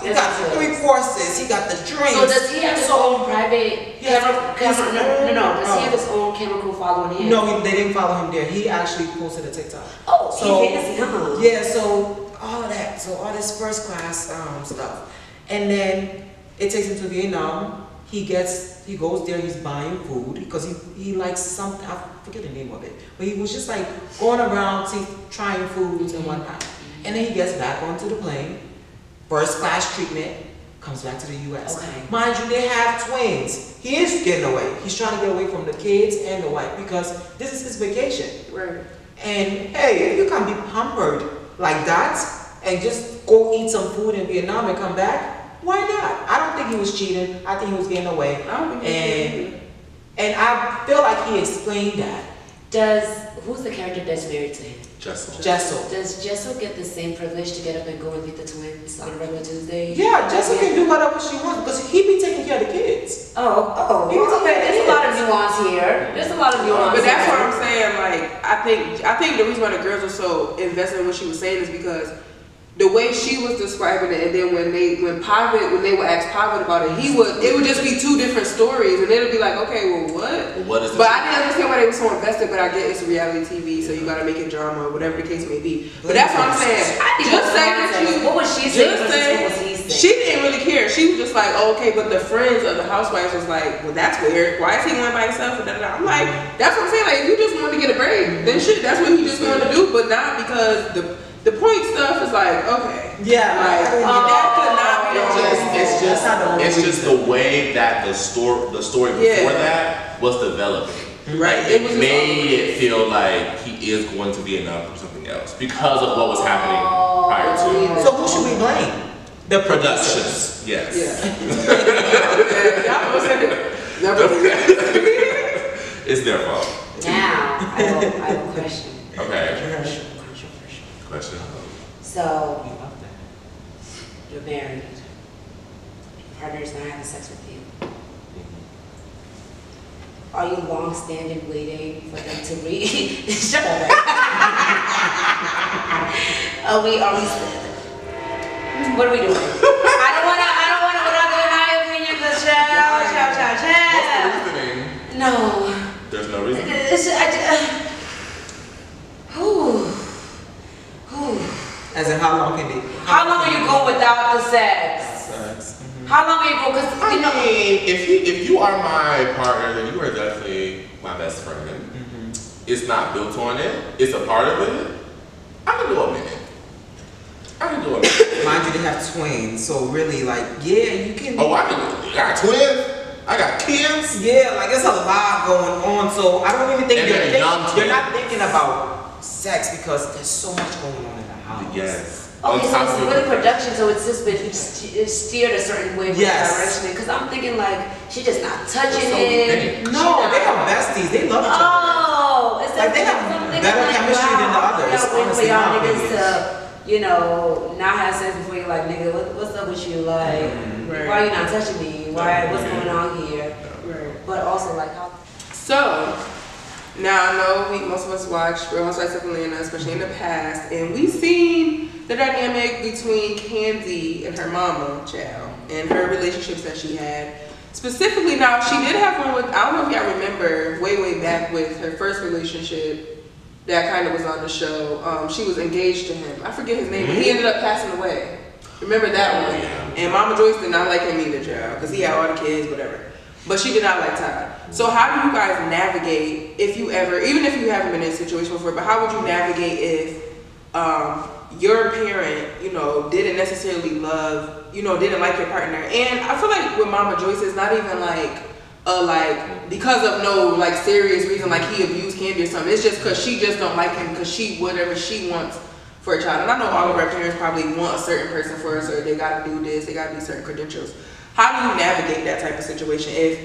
E: He got 3 courses. He got the drinks.
C: So does he have his own private camera?
E: Yes.
C: No. Does he have his own camera crew following him?
E: No, they didn't follow him there. He actually posted a TikTok.
C: Oh,
E: So-
C: he fancy, huh?
E: Yeah, so all of that. So all this first class stuff. And then it takes him to Vietnam. He goes there, he's buying food because he likes something, I forget the name of it. But he was just like going around trying foods and whatnot. And then he gets back onto the plane, first class treatment, comes back to the US.
C: Okay.
E: Mind you, they have twins. He is getting away. He's trying to get away from the kids and the wife because this is his vacation.
C: Right.
E: And hey, if you can be pampered like that and just go eat some food in Vietnam and come back, why not? I don't think he was cheating. I think he was getting away.
A: I don't think he was cheating.
E: And I feel like he explained that.
C: Who's the character that's married to him?
B: Jessel.
C: Does Jessel get the same privilege to get up and go and meet the twins on a regular Tuesday?
E: Yeah, Jessica can do whatever she wants because he be taking care of the kids.
C: Oh,
E: He was
C: okay.
E: okay.
C: There's a lot of nuance here. There's a lot of nuance.
A: But that's
C: here.
A: what I'm saying. Like, I think the reason why the girls were so invested in what she was saying is because the way she was describing it, and then when they would ask Pavid about it, it would just be 2 different stories, and it'll be like, okay, well, what?
B: What is?
A: But I didn't understand why they were so invested. But I get it's reality TV, so you gotta make it drama or whatever the case may be. But that's what I'm saying. Just say that you.
C: What was she saying
A: Just
C: versus
A: say
C: what was he saying?
A: she didn't really care. She was just like, oh, okay. But the friends of the housewives was like, well, that's weird. Why is he going by himself? And da-da-da. I'm like, that's what I'm saying. Like, if you just wanted to get a break, then shit, that's what he just wanted to do. But not because the point stuff is like, okay.
E: Yeah,
A: Like, that could not be the
B: It's just the way that the story before that was developing.
A: Right.
B: It made it feel like he is going to Vietnam for something else because of what was happening prior to.
E: So who should we blame? The
B: Productions. Yes.
A: Y'all said it.
B: It's their fault.
C: Now, I have a question.
B: Okay.
C: Controversial.
B: Question.
C: So, you're married. Your partner's not having sex with you. Are you long-standing waiting for them to read? Shut up. Are we what are we doing? I don't wanna, we're not giving my opinion, cause child.
B: What's the reasoning?
C: No.
B: There's no reason.
E: As in how long can they?
C: How long are you going without the sex? How long are you going? Because
B: I mean, if you are my partner, then you are definitely my best friend. It's not built on it. It's a part of it. I can do a minute.
E: Mind you, they have twins, so really, like, yeah, you can.
B: Oh, I got twins. I got kids.
E: Yeah, like it's a lot going on, so I don't even think
B: And they're young
E: they're not thinking about sex because there's so much going on in the house.
B: Yes.
C: okay, so it's really production, so it's just been steered a certain way with
E: Yes.
C: direction. Because I'm thinking like she just not touching
B: So
C: it.
E: No, they are besties. They love each other.
C: Oh, it's
E: Like, they have better chemistry than the others,
C: Yeah, wait for
E: honestly,
C: y'all
E: my
C: niggas
E: opinion.
C: to, not have sex before you're like, nigga, what's up with you? Like,
A: Right.
C: why are you not touching me? What's going on here?
A: Right.
C: But also like how.
A: So, now I know most of us watch Real Housewives of Atlanta, especially in the past, and we've seen the dynamic between Candy and her mama, child, and her relationships that she had. Specifically, now she did have one with, I don't know if y'all remember, way back with her first relationship that kind of was on the show. She was engaged to him. I forget his name, but he ended up passing away. Remember that one? And Mama Joyce did not like him either, child, because he had all the kids, whatever. But she did not like Todd. So how do you guys navigate, if you ever, even if you haven't been in a situation before, but how would you navigate if your parent, you know, didn't necessarily love, you know, didn't like your partner. And I feel like with Mama Joyce, it's not even like because of no like serious reason, like he abused Candy or something. It's just because she just don't like him because she whatever she wants for a child. And I know all of our parents probably want a certain person for us, or they gotta do this, they gotta be certain credentials. How do you navigate that type of situation if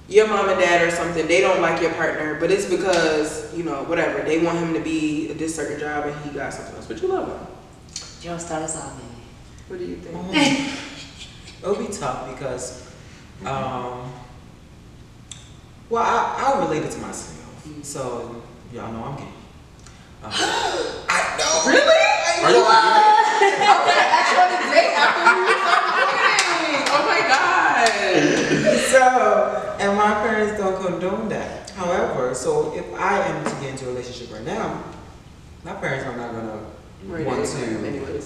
A: your mom and dad or something, they don't like your partner, but it's because, you know, whatever, they want him to be at this certain job and he got something else, but you love him?
C: Joe, start us off, baby.
A: What do you think?
E: It'll be tough because, well, I'll relate it to myself. So, y'all know I'm gay. I know.
A: Really?
B: Are you
A: I'm gonna ask you on a date after we start recording. Oh my God.
E: So, and my parents don't condone that. However, so if I am to get into a relationship right now, my parents are not gonna want to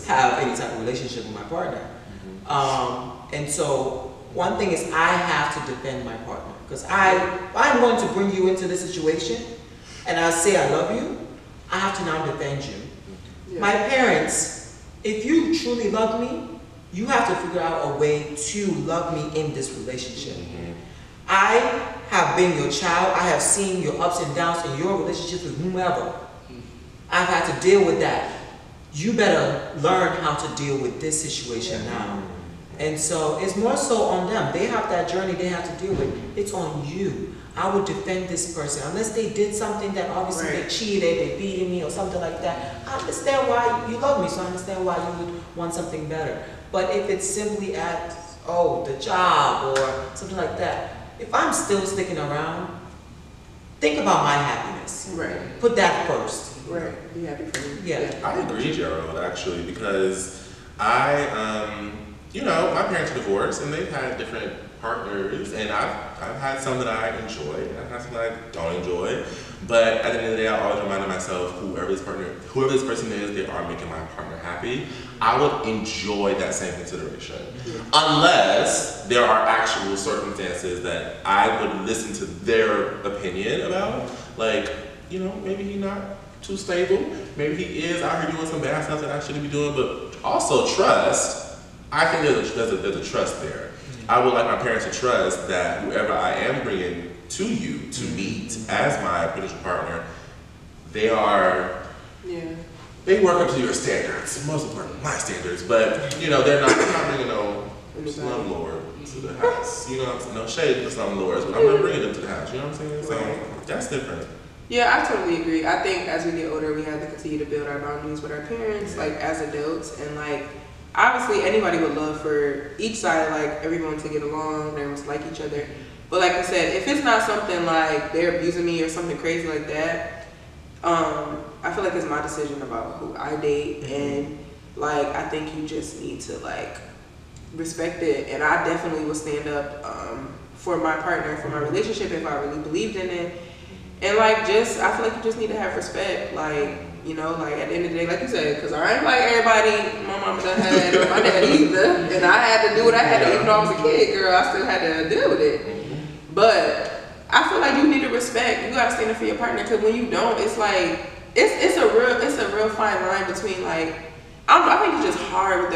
E: have any type of relationship with my partner. And so one thing is I have to defend my partner because I'm going to bring you into this situation and I say I love you, I have to now defend you. Yeah. My parents, if you truly love me, you have to figure out a way to love me in this relationship. I have been your child. I have seen your ups and downs in your relationships with whomever. I've had to deal with that. You better learn how to deal with this situation now. And so it's more so on them. They have that journey they have to deal with. It's on you. I would defend this person. Unless they did something that obviously they cheated, they beat me or something like that. I understand why you love me, so I understand why you would want something better. But if it's simply at, the job or something like that, if I'm still sticking around, think about my happiness.
A: Right.
E: Put that first.
A: Right. Be happy for me.
E: Yeah.
B: I agree, Gerald, actually, because you know, my parents are divorced and they've had different partners, and I've had some that I enjoy, and I've had some that I don't enjoy. But at the end of the day, I always remind myself, whoever this person is, they are making my partner happy. I would enjoy that same consideration, unless there are actual circumstances that I would listen to their opinion about. Like, you know, maybe he's not too stable. Maybe he is out here doing some bad stuff that I shouldn't be doing. But also trust. I think there's a trust there. I would like my parents to trust that whoever I am bringing to you to meet as my potential partner, they work up to your standards. Most important, my standards. But you know, they're not bringing no slumlord to the house. You know what I'm saying? No shade to the slumlords, but I'm not bringing them to the house. You know what I'm saying? So that's different.
A: Yeah, I totally agree. I think as we get older, we have to continue to build our boundaries with our parents, like as adults, and like. Obviously, anybody would love for each side, like everyone to get along, everyone to like each other. But like I said, if it's not something like they're abusing me or something crazy like that, I feel like it's my decision about who I date, and like I think you just need to like respect it. And I definitely would stand up for my partner, for my relationship, if I really believed in it. And like I feel like you just need to have respect, like. You know, like at the end of the day, like you said, because I ain't like everybody my mama done had or my dad either. And I had to do what I had to, even though I was a kid, girl, I still had to deal with it. But I feel like you need to respect. You gotta stand up for your partner, because when you don't, it's like it's a real fine line between like I think it's just hard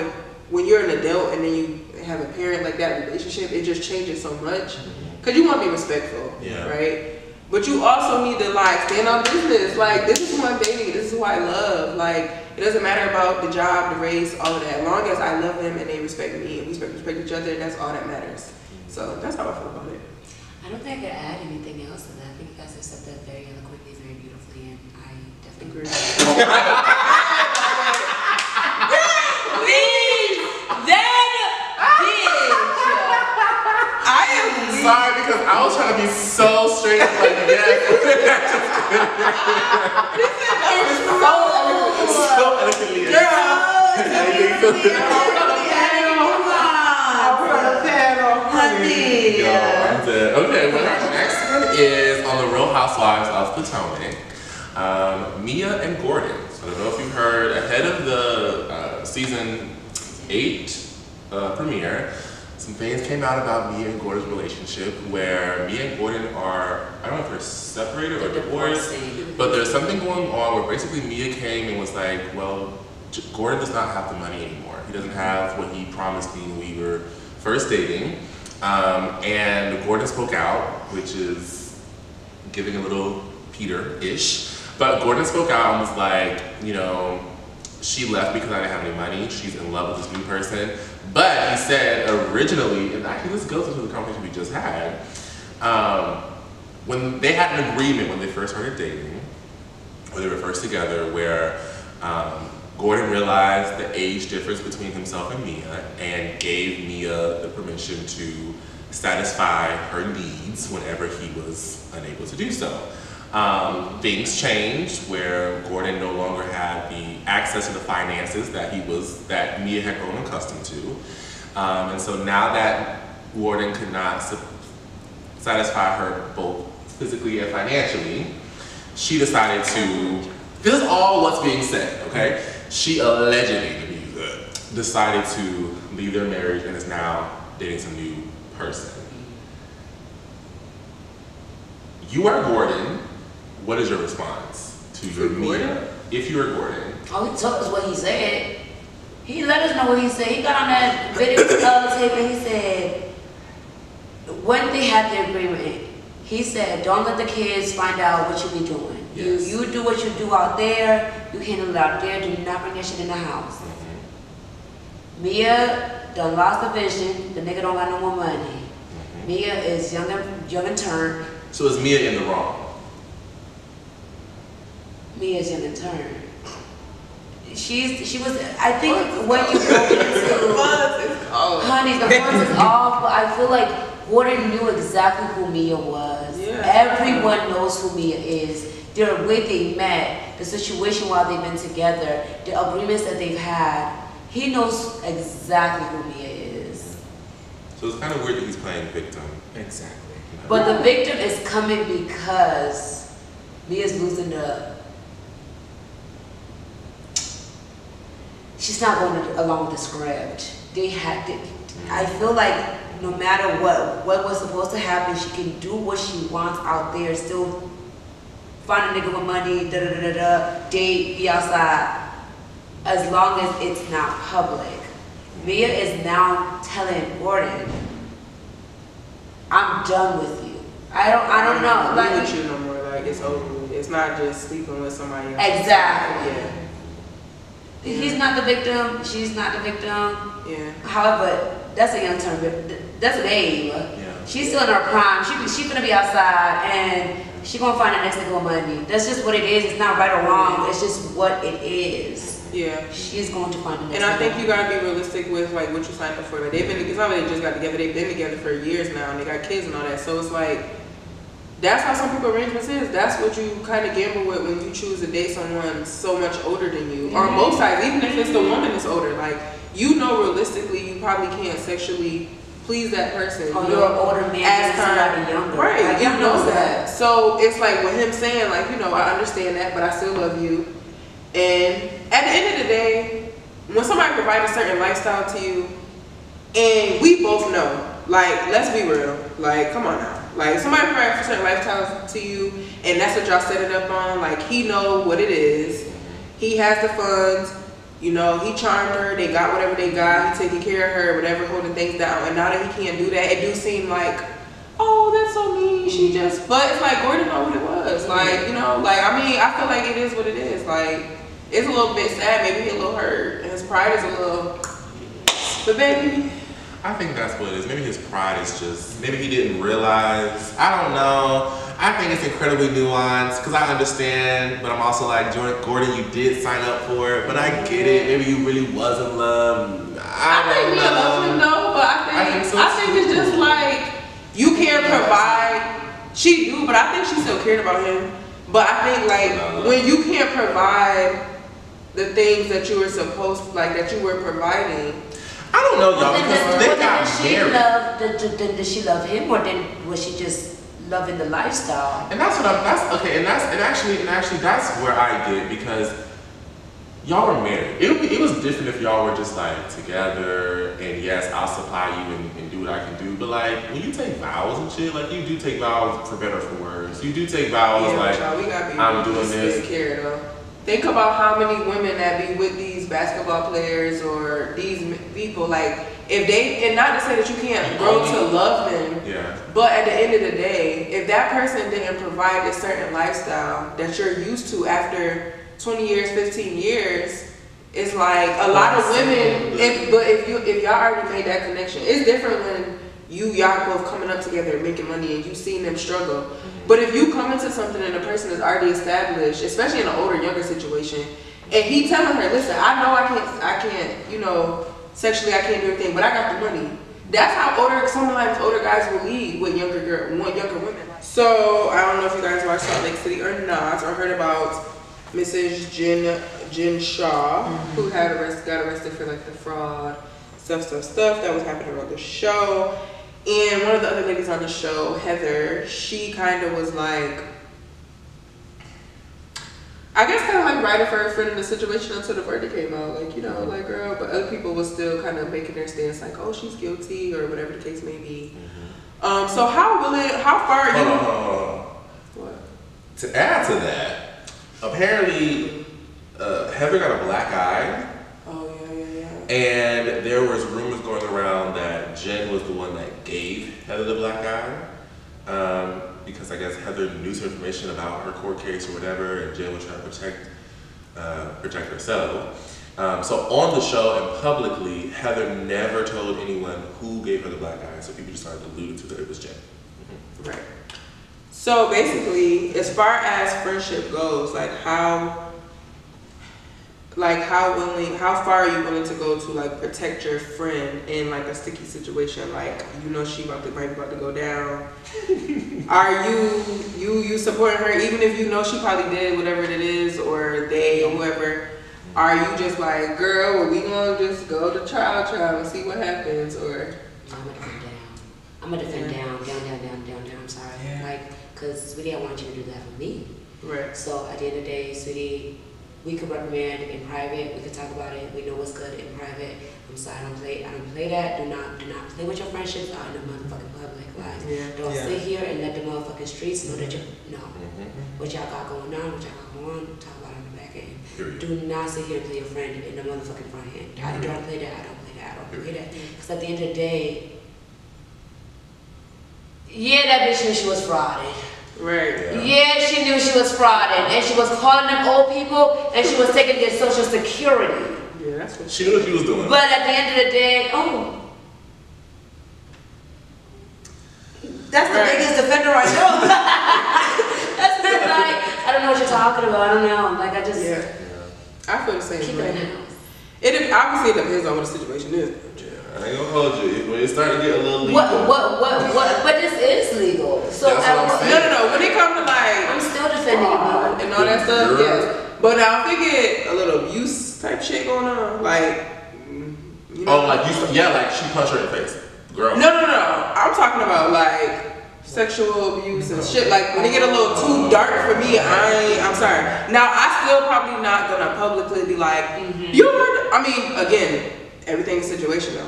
A: when you're an adult and then you have a parent like that relationship. It just changes so much because you want to be respectful, right? But you also need to like stand on business. Like, this is who I'm dating. This is who I love. Like, it doesn't matter about the job, the race, all of that. As long as I love them and they respect me and we respect each other, that's all that matters. So that's how I feel about it.
C: I don't think I could add anything else to that. I think you guys have said that very eloquently, very beautifully, and I definitely agree.
B: Sorry, because I was trying to be so straight, like, yes. So eloquently.
A: Girl.
B: Okay, well, our next one is on the Real Housewives of Potomac. Mia and Gordon. So I don't know if you've heard, ahead of the season 8 premiere, some things came out about Mia and Gordon's relationship, where Mia and Gordon are, I don't know if they're separated or divorced, but there's something going on where basically Mia came and was like, well, Gordon does not have the money anymore. He doesn't have what he promised me when we were first dating. And Gordon spoke out, which is giving a little Peter-ish. But Gordon spoke out and was like, you know, she left because I didn't have any money. She's in love with this new person. But he said originally, and actually this goes into the conversation we just had, when they had an agreement when they first started dating, or they were first together, where Gordon realized the age difference between himself and Mia and gave Mia the permission to satisfy her needs whenever he was unable to do so. Things changed where Gordon no longer had the access to the finances that that Mia had grown accustomed to. And so now that Gordon could not satisfy her both physically and financially, she decided to, this is all what's being said, okay? She allegedly decided to leave their marriage and is now dating some new person. You are Gordon. What is your response to your Mia? If you were Gordon.
C: Oh, he told us what he said. He let us know what he said. He got on that video tape and he said, when they had the agreement, he said, don't let the kids find out what you be doing.
B: Yes.
C: You do what you do out there, you handle it out there, do not bring that shit in the house. Mia done lost the vision, the nigga don't got no more money. Mia is young and turned.
B: So is Mia in the wrong?
C: Mia's young and turned. She was, I think when you go into, honey, the buzz is off, but I feel like Gordon knew exactly who Mia was.
A: Yeah.
C: Everyone knows who Mia is. The way they met, the situation while they've been together, the agreements that they've had. He knows exactly who Mia is.
B: So it's kind of weird that he's playing victim.
E: Exactly.
C: But the victim is coming because Mia's losing the. She's not going along with the script. They had to, I feel like no matter what was supposed to happen, she can do what she wants out there, still find a nigga with money, date, be outside, as long as it's not public. Mia is now telling Gordon, I'm done with you. I don't know.
A: Like, with you no more. Like, it's over. It's not just sleeping with somebody else.
C: Exactly.
A: Yeah.
C: He's not the victim. She's not the victim.
A: Yeah.
C: However, that's a young term. That's a babe.
B: Yeah.
C: She's still in her prime. She gonna be outside and she gonna find the next nigga with money. That's just what it is. It's not right or wrong. It's just what it is.
A: Yeah.
C: She's going to find the next.
A: And I think you gotta be realistic with like what you signed up for. Like they've been, it's not like they just got together. They've been together for years now, and they got kids and all that. So it's like that's how some people arrangements is. That's what you kind of gamble with when you choose to date someone so much older than you, or on both sides. Even if it's the woman that's older, like you know, realistically, you probably can't sexually please that person.
C: Oh, you're an older man than somebody younger.
A: Right,
C: like,
A: you know that. So it's like with him saying, like, you know, I understand that, but I still love you. And at the end of the day, when somebody provides a certain lifestyle to you, and we both know, like, let's be real, like, come on now. Like, somebody provides a certain lifestyle to you, and that's what y'all set it up on, like, he know what it is. He has the funds. You know, he charmed her, they got whatever they got, he taking care of her, whatever, holding things down. And now that he can't do that, it do seem like, oh, that's so mean, she just, but it's like, Gordon know what it was. Like, you know, like, I mean, I feel like it is what it is. Like, it's a little bit sad, maybe he a little hurt, and his pride is a little, but baby.
B: I think that's what it is. Maybe his pride is just, maybe he didn't realize. I don't know. I think it's incredibly nuanced because I understand, but I'm also like, Gordon, you did sign up for it, but I get it. Maybe you really was in love. I
A: think Mia loves him though, but I think it's just like, you can't provide, she do, but I think she still cared about him. But I think like, when you can't provide the things that you were supposed, like that you were providing,
B: I don't know, y'all, because they got married.
C: Did she love him, or was she just loving the lifestyle?
B: And that's what and actually that's where I get, because y'all were married. It was different if y'all were just like together, and yes, I'll supply you and do what I can do. But like when you take vows and shit, like you do take vows for better or for worse. You do take vows like,
A: we gotta be
B: I'm doing this.
A: Care, though. Think about how many women that be with these basketball players or these people, like, if they, and not to say that you can't grow to love them, but at the end of the day, if that person didn't provide a certain lifestyle that you're used to after 20 years, 15 years, it's like a lot of women, if y'all already made that connection, it's different when y'all both coming up together and making money and you seen them struggle. But if you come into something and the person is already established, especially in an older, younger situation, and he telling her, listen, I know I can't, you know, sexually I can't do everything, but I got the money. That's how sometimes older guys will lead with younger women. So I don't know if you guys watched Salt Lake City or not, or heard about Mrs. Jen Shaw, who got arrested for like the fraud, stuff that was happening on the show. And one of the other ladies on the show, Heather, she kind of was like, I guess kind of like writing for her friend in the situation until the verdict came out. Like, you know, like, girl, but other people were still kind of making their stance like, oh, she's guilty or whatever the case may be. So how far are you? What?
B: To add to that, apparently Heather got a black eye.
A: Oh, yeah.
B: And there was rumors going around that Jen was the one that gave Heather the black eye. Because I guess Heather knew some information about her court case or whatever, and Jen was trying to protect herself. So on the show and publicly, Heather never told anyone who gave her the black eye, so people just started alluding to that it was Jen.
A: Right. So basically, as far as friendship goes, like how far are you willing to go to like protect your friend in like a sticky situation, like, you know, she might be about to go down? Are you supporting her even if you know she probably did whatever it is, or they or whoever? Are you just like, girl, well, we gonna just go to trial and see what happens? Or
C: I'm gonna defend down. I'm sorry, cause sweetie, I want you to do that for me.
A: Right.
C: So at the end of the day, sweetie, we could reprimand in private. We could talk about it. We know what's good in private. I'm sorry, I don't play that. Do not play with your friendships out in the motherfucking public. Like, don't sit here and let the motherfucking streets know that what y'all got going on, talk about it in the back end.
B: Period.
C: Do not sit here and play your friend in the motherfucking front end. I don't play that. Because at the end of the day, that bitch knew she was frauded.
A: Right.
C: Yeah, she knew she was frauded, and she was calling them old people, and she was taking their social security.
A: Yeah, that's what
B: she knew what she was doing.
C: But at the end of the day, that's the biggest defender I know. That's the like, I don't know what you're talking about. I don't know. Like, I just
A: I feel the same
C: keep
A: way.
C: it in the house.
A: It obviously depends on what the situation is.
B: I ain't gonna hold you. When it started to get a little legal.
C: What? But this is legal. So
B: That's what I'm saying.
A: No. When it comes to like,
C: I'm still defending you.
A: And all that stuff, yes. But now if they get a little abuse type shit going on, like, you know,
B: like she punched her in the face, girl.
A: No. I'm talking about like sexual abuse and shit. Like when they get a little too dark for me, I'm sorry. Now I still probably not gonna publicly be like, you heard. I mean, again, everything's situational.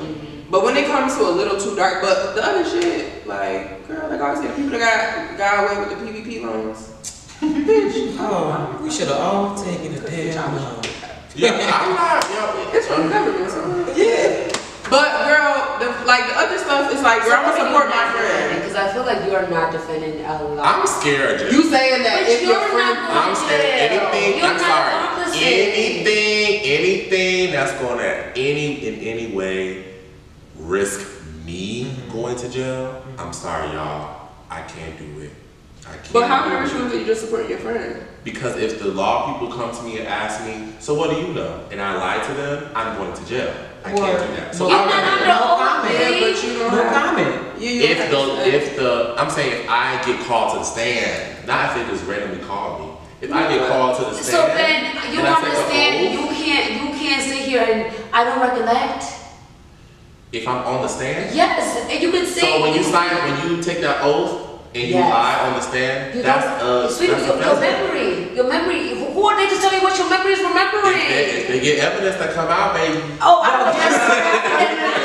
A: But when it comes to a little too dark, but the other shit, like, girl, like I always say, the people that got away with the PPP loans, bitch.
E: We should have all taken a damn loan.
A: It's from the government, so yeah. But girl, the other stuff is like, girl, I'm gonna support my friend.
C: Because I feel like you are not defending a lot.
B: I'm scared.
A: You saying that
C: But
A: if your
C: you're
A: friend,
C: not
B: I'm scared.
C: You're
B: Anything that's going to in any way risk me going to jail. I'm sorry, y'all. I can't do it. I can't.
A: But how can I assume that you just support your friend?
B: Because if the law people come to me and ask me, so what do you know? And I lie to them, I'm going to jail. I can't do that. So
C: You're not under oath,
A: But you don't
E: No
A: have,
E: comment.
B: I'm saying if I get called to the stand, not if they just randomly call me. If I get called to the stand,
C: so then you understand you can't sit here and I don't recollect.
B: if I'm on the stand,
C: Yes, and you can say.
B: so when you take that oath and you lie on the stand,
C: your memory. Who are they to tell you what your memory is remembering?
B: If they get evidence that come out, baby.
C: Oh, I don't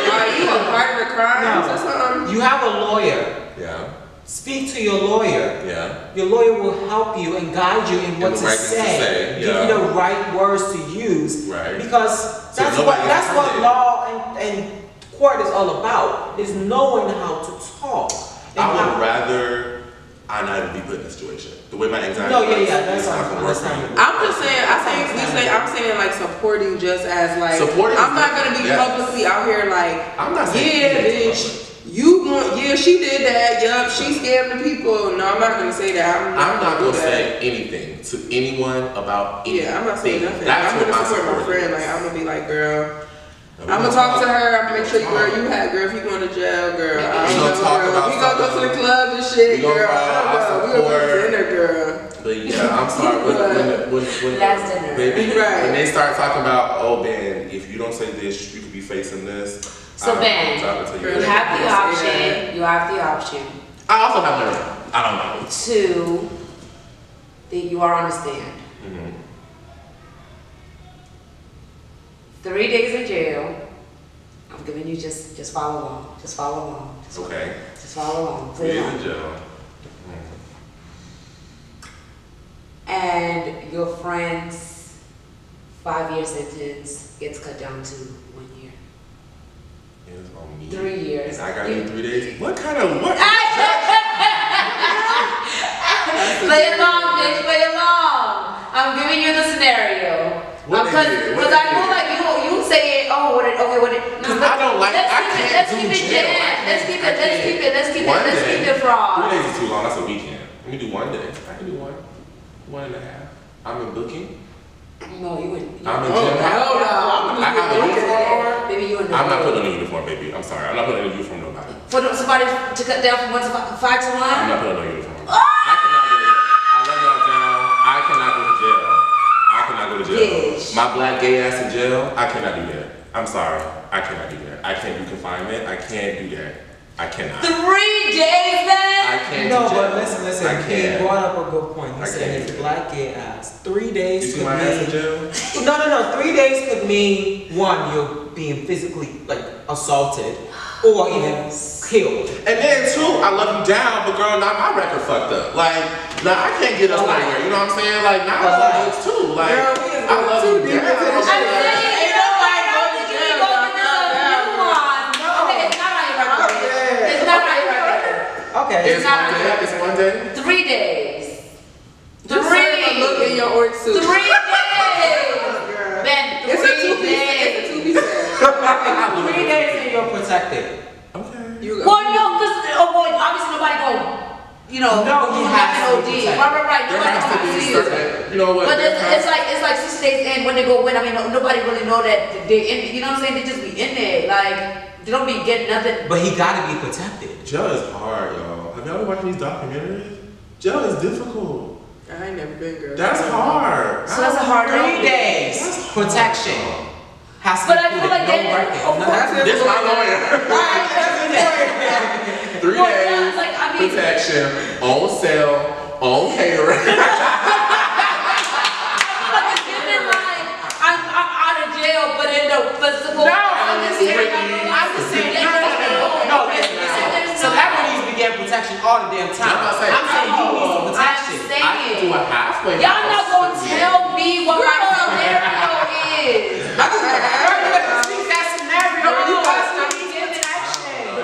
A: are you a part of the crime or something?
E: You have a lawyer.
B: Yeah.
E: speak to your lawyer.
B: Yeah.
E: Your lawyer will help you and guide you in what to say, give you the right words to use.
B: Right.
E: Because
B: So
E: that's what law and court is all about, is knowing how to talk.
B: I would rather I not even be put in a situation. The way my anxiety
E: that's
B: not gonna work for me.
A: I'm just saying, I'm saying like supporting just as like,
B: supporting.
A: I'm not gonna be publicly out here like,
B: I'm not saying
A: bitch, she did that, yup, she scammed the people. No, I'm not gonna say that. I'm not gonna
B: say anything to anyone about anything.
A: Yeah, I'm not saying nothing.
B: That's
A: I'm gonna support my friend. Like, I'm gonna be like, girl, I'm gonna talk to her. I'm gonna make sure, girl, if you going to jail, girl.
B: We gonna talk about
A: we gonna go to the club and shit, girl. We gonna go to dinner, girl.
B: But yeah, I'm sorry. When baby,
C: Right.
B: When they start talking about, oh Ben, if you don't say this, you could be facing this.
C: So Ben, you have the option. You have the option.
B: I also have no. I don't know.
C: To that you are on the stand. 3 days in jail. I'm giving you just follow along. Just follow along.
B: Okay.
C: Just follow along.
B: 3 days in jail.
C: And your friend's 5-year sentence gets cut down to 1 year.
B: It's on me.
C: 3 years.
B: And I got you 3 days. What kind of what?
C: Play along, bitch. Play along. I'm giving you the scenario. Because I know like you say it. Oh, what it?
B: Because I don't like.
C: Let's keep it fraud.
B: 3 days is too long. That's a weekend. Let me do 1 day. I can do 1.5. I'm in booking.
C: No, you wouldn't.
B: I'm in gym. I have a uniform on.
C: Baby, you in.
B: I'm not putting on a uniform, baby. I'm sorry. I'm not putting on a uniform, nobody.
C: For somebody to cut down from 1 to 5 to 1.
B: I'm not putting on a uniform. I cannot do it. I love y'all down. I cannot go to jail. I cannot go to jail.
C: Bitch.
B: My black gay ass in jail. I cannot do that. I'm sorry. I cannot do that. I can't do confinement. I can't do that. I cannot.
C: 3 days, man.
B: I can't.
E: No,
B: do jail.
E: but listen.
B: I can't.
E: He brought up a good point. He
B: I
E: said
B: can't.
E: his black gay ass. 3 days
B: You see
E: could
B: my ass in
E: mean.
B: jail?
E: No. 3 days could mean 1, you're being physically like assaulted, or even killed.
B: And then 2, I love you down, but girl, now my record fucked up. Like, now I can't get us nowhere. You know what I'm saying? Like, now I love those too. Like,
A: girl,
B: I love you down.
C: I'm saying, you know what? Don't think you go get yourself a new one. Okay, it's not on your record. It's not on your record.
E: Okay.
B: It's
C: not
B: 1 day. It's 1 day.
C: 3 days.
A: Just serve a look in your org suit.
C: 3 days. Ben,
A: It's a
C: 3 days.
A: 2-piece.
E: 3 days and you're protected.
B: Okay.
C: Well, no, because obviously nobody go.
E: No, he has to
C: OD.
E: be protected.
C: Right.
B: There
C: Nobody
B: has to
C: gonna
B: be
C: see
B: certain. You know what?
C: But it's like 6 days in when they go in. I mean, nobody really know that they in. You know what I'm saying? They just be in there. Like they don't be getting nothing.
E: But he gotta be protected.
B: Jail is hard, y'all. Have y'all been watching these documentaries? Jail is difficult.
A: I ain't never been, girl.
B: That's hard.
C: So that's a hard
E: 3 days protection. Has to
C: But
E: be
C: I feel like
E: no
C: they-
E: record.
C: of
E: No,
C: course.
B: This is my lawyer. 3
C: Well,
B: days
C: yeah, like, I mean-
B: protection, on sale, on catering.
C: I'm out of jail, but in the physical.
E: No, I'm just saying. No, listen. Celebrities be getting protection all the damn time.
B: I'm saying-
E: I'm saying he needs some protection.
B: I can do a halfway.
C: Y'all not gonna tell me what my scenario is.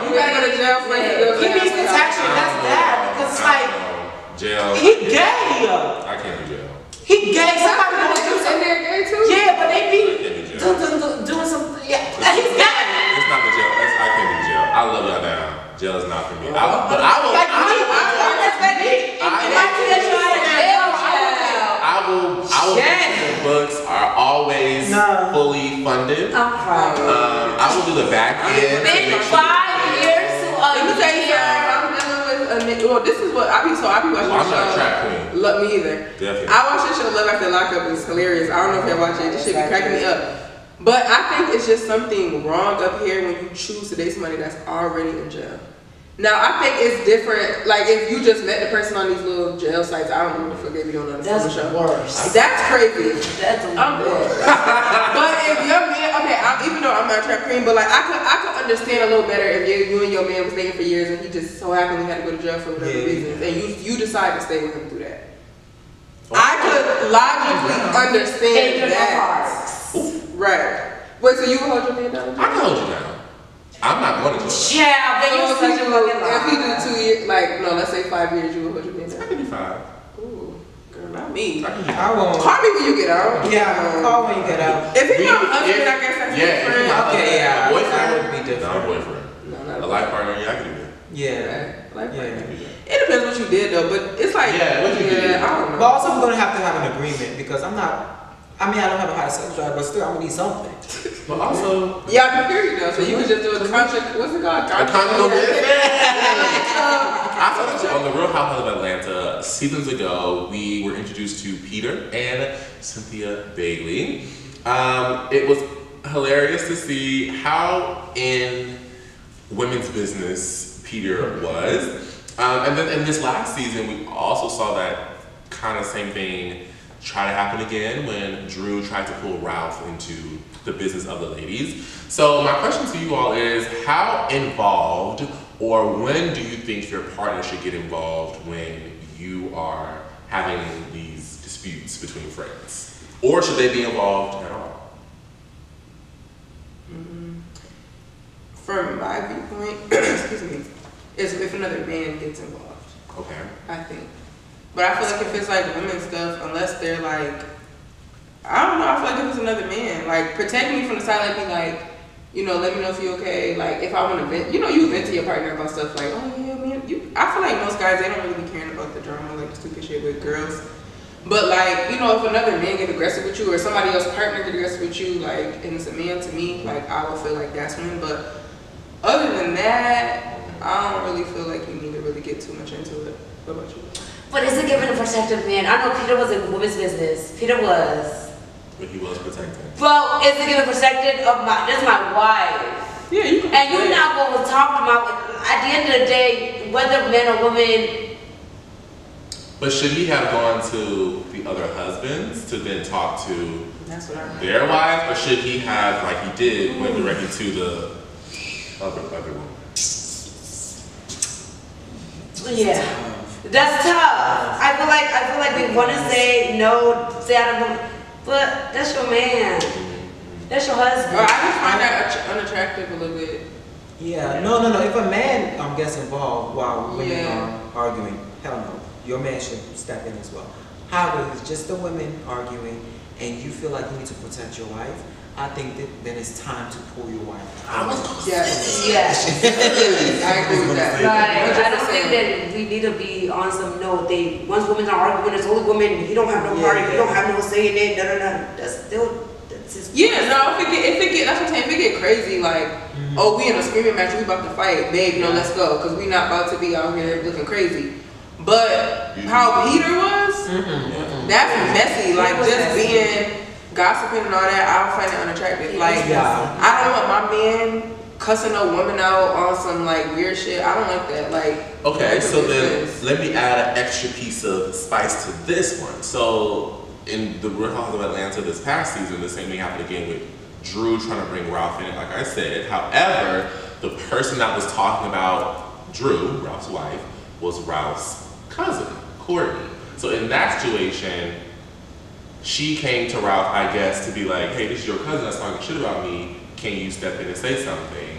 A: You gotta go to jail for it.
E: He needs protection. That's bad because it's like
B: Jail.
E: he gay.
B: I can't do jail.
E: He gay. Somebody gonna do
A: In
E: something.
A: there gay too?
E: Yeah, but they
B: I
E: be
B: can't do jail.
E: doing some. Yeah, he's gay.
B: It's not the jail. I can't do jail. I love y'all down. Jail is not for me. But I will.
E: Like
B: I will. The books are always fully funded.
C: I'm crying.
B: I will do the back end.
C: Been 5 years to
A: Let me tell you something. I'm dealing with a nigga. Well, this is what I be watching.
B: I'm not a trap queen.
A: Love me either.
B: Definitely.
A: I watch this show Love After Lockup. It's hilarious. I don't know if y'all watch it. This shit be cracking me up. But I think it's just something wrong up here when you choose to date somebody that's already in jail. Now, I think it's different. Like, if you just met the person on these little jail sites, I don't know what the fuck they be doing on the show.
C: Worse.
A: That's crazy.
C: That's
A: I'm
C: worse.
A: But if your man, okay, even though I'm not trap queen, but like I could understand a little better if you and your man was dating for years and he just so happily had to go to jail for whatever reasons, and you decide to stay with him through that. I could logically understand that. Right. Wait, so you would hold your man down?
B: I can hold you down. I'm not going to.
C: Yeah, but you're such a fucking
A: If he do 2 years, like, no, let's say 5 years, you would hold your man down?
B: I can do 5.
A: Ooh, girl, not me.
E: I won't.
A: Call me when you get out.
E: Yeah, call when you get out.
A: If he's my husband, I guess that's different.
E: Okay, yeah.
B: A boyfriend
E: That would be different.
B: Not a boyfriend.
A: No, not
B: A life partner, yeah, I can do that.
E: Yeah.
A: Like,
E: Yeah.
A: it depends what you did though, but it's like,
B: what you did.
A: I don't know.
E: But also, I'm gonna have to have an agreement because I'm not. I mean, I don't have a high sex drive, but still, I'm gonna need something.
B: But also,
A: Yeah, I can hear you though, so you can just do a contract. What's it called?
B: a condom. I saw that on the Real Housewives of Atlanta seasons ago. We were introduced to Peter and Cynthia Bailey. It was hilarious to see how in women's business Peter was. And then in this last season, we also saw that kind of same thing try to happen again when Drew tried to pull Ralph into the business of the ladies. So my question to you all is, how involved or when do you think your partner should get involved when you are having these disputes between friends? Or should they be involved at all?
A: From my viewpoint, excuse me, is if another man gets involved.
B: Okay.
A: I think. But I feel like if it's like women's stuff, unless they're like, I don't know, I feel like if it's another man, like protect me from the side, like be like, you know, let me know if you're okay. Like if I want to vent, you know, you vent to your partner about stuff like, oh yeah, man. I feel like most guys, they don't really be caring about the drama, like the stupid shit with girls. But like, you know, if another man get aggressive with you or somebody else's partner get aggressive with you, like, and it's a man, to me, like I would feel like that's when. But other than that, I don't really feel like you need to really get too much into it. What about you?
C: But is it giving a protective man? I know Peter was in women's business. Peter was.
B: But he was protected.
C: Well, is it giving protected of my? That's my wife.
A: Yeah, you can.
C: And you're not going to talk about. At the end of the day, whether man or woman.
B: But should he have gone to the other husbands to then talk to
A: That's what I mean.
B: their wives, or should he have, like he did, went directly to the other woman?
C: Yeah. That's tough. I feel like we want to say no, stay out of him, but that's your man. That's your husband.
A: Or I just find that unattractive a little bit.
E: Yeah, no. If a man gets involved while women are arguing, hell no. Your man should step in as well. However, if it's just the women arguing and you feel like you need to protect your wife, I think that then it's time to pull your wife out.
A: Yes.
C: Yes.
A: I agree with that.
C: Like, I don't think that we need to be on some note. Once women are arguing, it's only women. You don't have no party. You don't have no say in it. No. That's just.
A: Yeah, no. If it get, that's what I'm saying. If it get crazy, like, oh, we in a screaming match, we about to fight, babe. No, let's go, because we not about to be out here looking crazy. But how Peter was, that's messy. Like just being gossiping and all that, I find it unattractive. Like I don't want my man cussing a woman out on some like weird shit. I don't like that. Like
B: okay, so then let me add an extra piece of spice to this one. So in the Real Housewives of Atlanta this past season, the same thing happened again with Drew trying to bring Ralph in it, like I said. However, the person that was talking about Drew, Ralph's wife, was Ralph's cousin, Courtney. So in that situation, she came to Ralph, I guess, to be like, hey, this is your cousin that's talking shit about me. Can you step in and say something?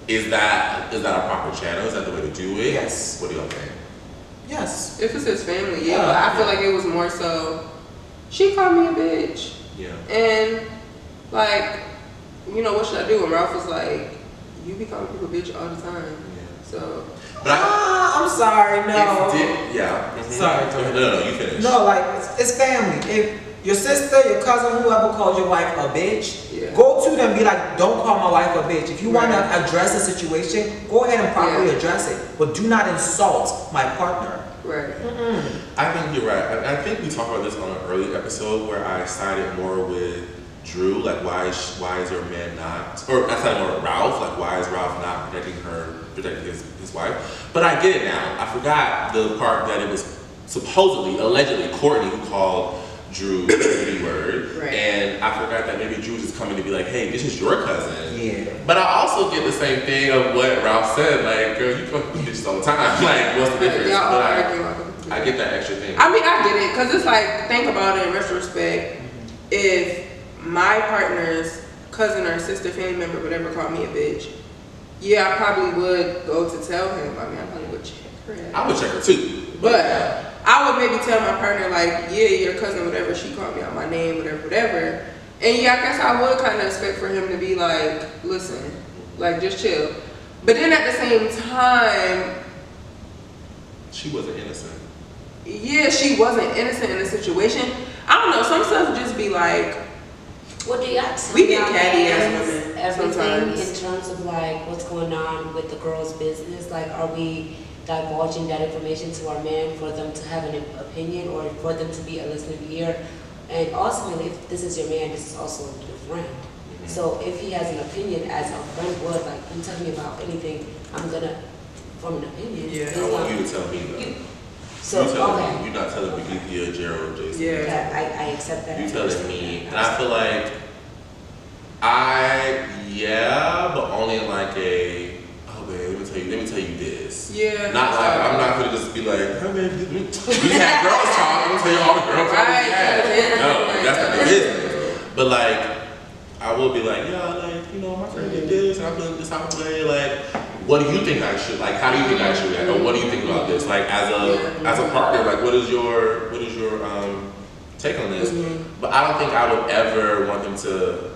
B: Is that a proper channel? Is that the way to do it?
E: Yes.
B: What do y'all think?
E: Yes.
A: if it's his family, but I feel like it was more so, she called me a bitch.
B: Yeah.
A: And like, you know, what should I do? And Ralph was like, you be calling people bitch all the time.
B: Yeah.
A: So.
B: But
E: I'm sorry, no. Sorry.
B: No, you finish.
E: No, like, it's family. If your sister, your cousin, whoever calls your wife a bitch, go to them and be like, don't call my wife a bitch. If you want to address a situation, go ahead and properly address it. But do not insult my partner.
A: Right.
B: I think you're right. I think we talked about this on an early episode where I sided more with Drew, like why is your man not, or I sided more with Ralph, like why is Ralph not protecting his wife? But I get it now. I forgot the part that it was supposedly, allegedly, Courtney who called Drew's B word.
A: Right.
B: And I forgot that maybe Drew just coming to be like, hey, this is your cousin.
E: Yeah.
B: But I also get the same thing of what Ralph said, like, girl, you fuck with bitches all the time. Like, what's the difference?
A: Y'all
B: But
A: argue.
B: I get that extra thing.
A: I mean, I get it, because it's like, think about it in retrospect. If my partner's cousin or sister, family member, whatever, called me a bitch, yeah, I probably would go to tell him. I mean, I probably would check her out.
B: I would check her too.
A: But I would maybe tell my partner, like, yeah, your cousin, whatever, she called me out my name, whatever. And yeah, I guess I would kind of expect for him to be like, listen, like, just chill. But then at the same time,
B: she wasn't innocent.
A: yeah, she wasn't innocent in the situation. I don't know, some stuff just be like,
C: What do y'all tell
A: we get
C: y'all
A: catty as
C: fans
A: women
C: everything
A: sometimes.
C: in terms of like what's going on with the girl's business? Like, are we divulging that information to our men for them to have an opinion or for them to be a listening ear? And ultimately, if this is your man, this is also your friend. So if he has an opinion as a friend would, like, you tell me about anything, I'm gonna form an opinion.
A: Yeah.
C: based
B: I want
C: on-
B: you to tell me though.
C: So,
B: you telling
C: okay.
B: me, you're not telling Brigethia, Gerald, Jason.
A: Yeah.
C: Yeah, I accept that.
B: You telling me. And I feel like but only in like a, oh babe, let me tell you this.
A: Yeah.
B: Not like, I'm not gonna just be like, hey babe, we had girls talk, I'm gonna tell you all the girls talk we had.
A: Right.
B: No, that's not the business. But like, I will be like, yeah, like, you know, my friend did this, and I'm feeling this type of way, like, what do you think I should, like, how do you think I should react, or what do you think about this? Like, as a partner, like, what is your take on this? But I don't think I would ever want them to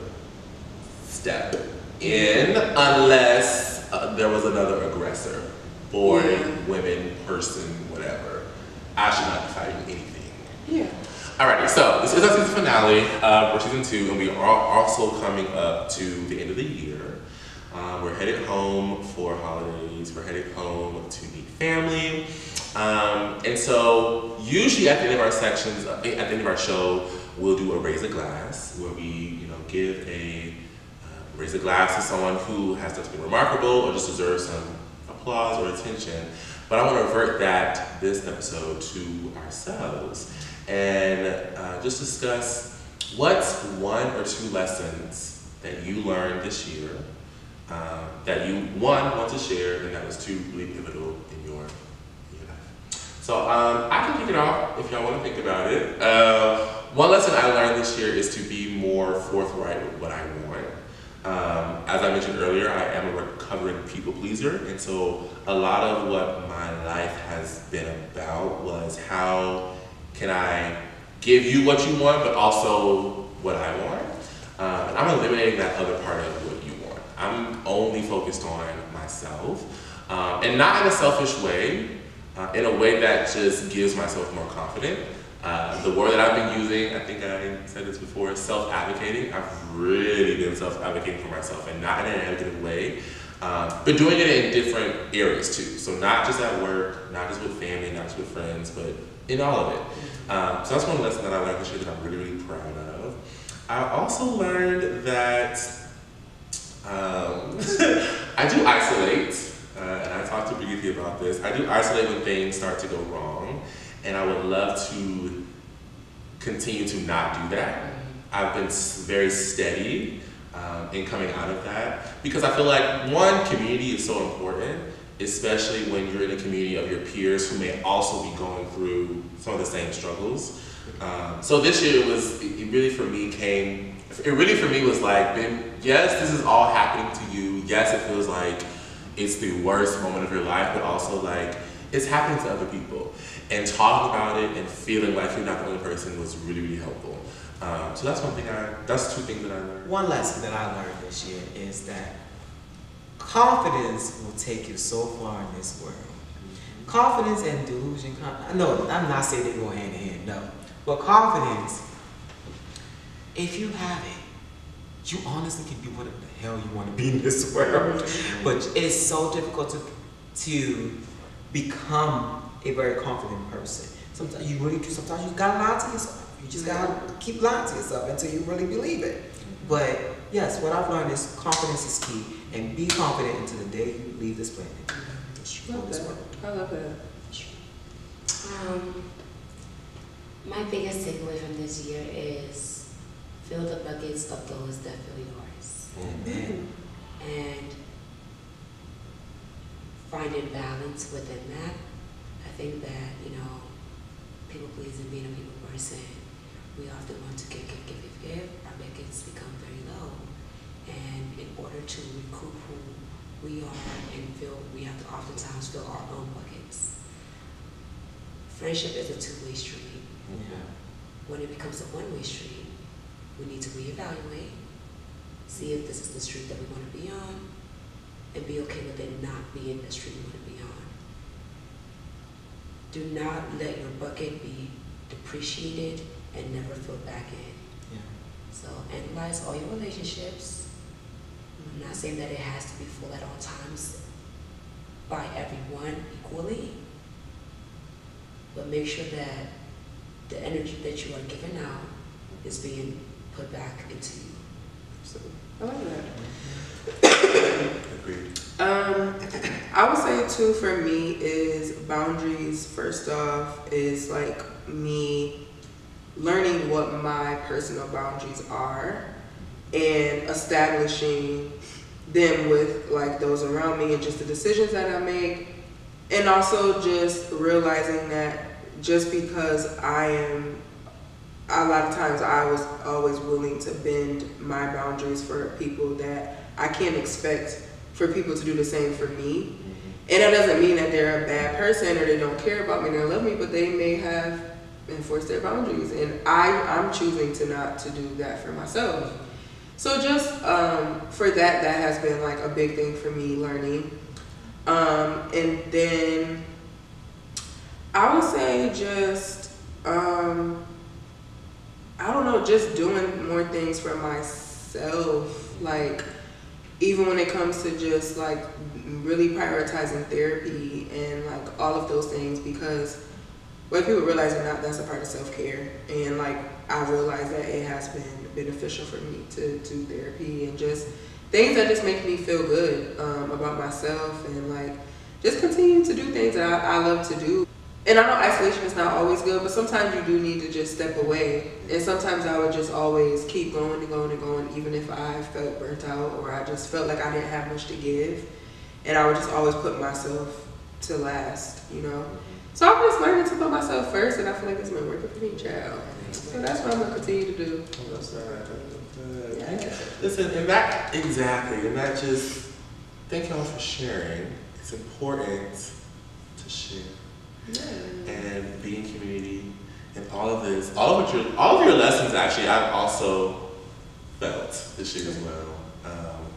B: step in unless there was another aggressor, boy, women, person, whatever. I should not be fighting anything.
A: Yeah.
B: Alrighty, so this is our season finale for season 2, and we are also coming up to the end of the year. We're headed home for holidays. We're headed home to meet family. And so usually at the end of our sections, at the end of our show, we'll do a raise a glass where we, give a raise a glass to someone who has done something remarkable or just deserves some applause or attention. But I want to revert that this episode to ourselves and just discuss what's 1 or 2 lessons that you learned this year that you, 1, want to share, and that was 2, really pivotal in your life. So I can kick it off if y'all want to think about it. One lesson I learned this year is to be more forthright with what I want. As I mentioned earlier, I am a recovering people pleaser, and so a lot of what my life has been about was how can I give you what you want, but also what I want. And I'm eliminating that other part of what you want. I'm only focused on myself, and not in a selfish way, in a way that just gives myself more confidence. The word that I've been using, I think I said this before, self-advocating. I've really been self-advocating for myself, and not in a negative way, but doing it in different areas too. So not just at work, not just with family, not just with friends, but in all of it. So that's one lesson that I learned this year that I'm really, really proud of. I also learned that I do isolate, and I talked to Brigethia about this. I do isolate when things start to go wrong, and I would love to continue to not do that. I've been very steady in coming out of that because I feel like, 1, community is so important, especially when you're in a community of your peers who may also be going through some of the same struggles. So this year it really for me was like, yes, this is all happening to you. Yes, it feels like it's the worst moment of your life, but also like it's happening to other people. And talking about it and feeling like you're not the only person was really, really helpful. So that's that's 2 things that I learned.
E: One lesson that I learned this year is that confidence will take you so far in this world. Confidence and delusion, no, I'm not saying they go hand in hand, no. But confidence, if you have it, you honestly can be whatever the hell you want to be in this world. But it's so difficult to become a very confident person. Sometimes you gotta lie to yourself. You just gotta keep lying to yourself until you really believe it. But yes, what I've learned is confidence is key, and be confident until the day you leave this planet.
A: I love that.
C: My biggest takeaway from this year is fill the buckets of those that fill yours.
B: Amen.
C: And finding balance within that. I think that, people pleasing, being a people person, we often want to give. Our buckets become very low. And in order to recoup who we are and we have to oftentimes fill our own buckets. Friendship is a two-way street. When it becomes a one-way street, we need to reevaluate, see if this is the street that we want to be on, and be okay with it not being the street we want to be on. Do not let your bucket be depreciated and never filled back in. So analyze all your relationships. I'm not saying that it has to be full at all times by everyone equally, but make sure that the energy that you are giving out is being put back into you.
A: So, I like that.
B: Agreed.
A: I would say too for me is boundaries. First off is like me learning what my personal boundaries are and establishing them with like those around me and just the decisions that I make, and also just realizing that just because a lot of times I was always willing to bend my boundaries for people, that I can't expect for people to do the same for me. And that doesn't mean that they're a bad person or they don't care about me, they don't love me, but they may have enforced their boundaries, and I'm choosing to not to do that for myself. So just for that has been like a big thing for me learning. And then I would say just I don't know, just doing more things for myself, like even when it comes to just like really prioritizing therapy and like all of those things, because whether people realize it or not, that's a part of self-care. And like I realize that it has been beneficial for me to do therapy and just things that just make me feel good about myself, and like just continue to do things that I love to do. And I know isolation is not always good, but sometimes you do need to just step away. And sometimes I would just always keep going and going and going, even if I felt burnt out or I just felt like I didn't have much to give. And I would just always put myself to last, So I'm just learning to put myself first, and I feel like it's been working for me, child. So that's what I'm going to continue to do.
B: Yeah. Listen, and that just, thank y'all for sharing. It's important to share.
A: Yeah.
B: And be in community and all of this, all of your lessons actually I've also felt this year as well.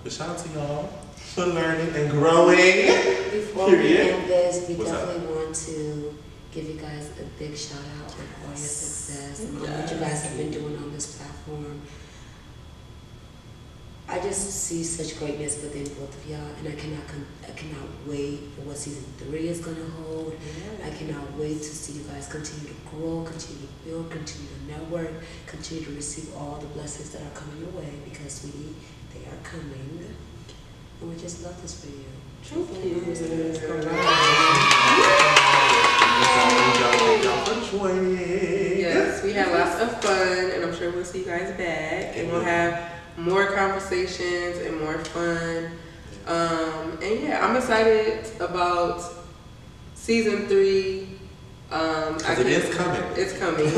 B: But shout out to y'all for learning and growing.
C: Before we end this, we definitely want to give you guys a big shout out on all your success and all what you guys have been doing on this platform. I just see such greatness within both of y'all, and I cannot wait for what season 3 is gonna hold. I cannot wait to see you guys continue to grow, continue to build, continue to network, continue to receive all the blessings that are coming your way, because sweetie, they are coming. And we just love this for you.
A: Thank you. Yes, we had lots of fun, and I'm sure we'll see you guys back, and we'll have more conversations and more fun. And yeah, I'm excited about season 3.
B: It is coming.
A: It's coming.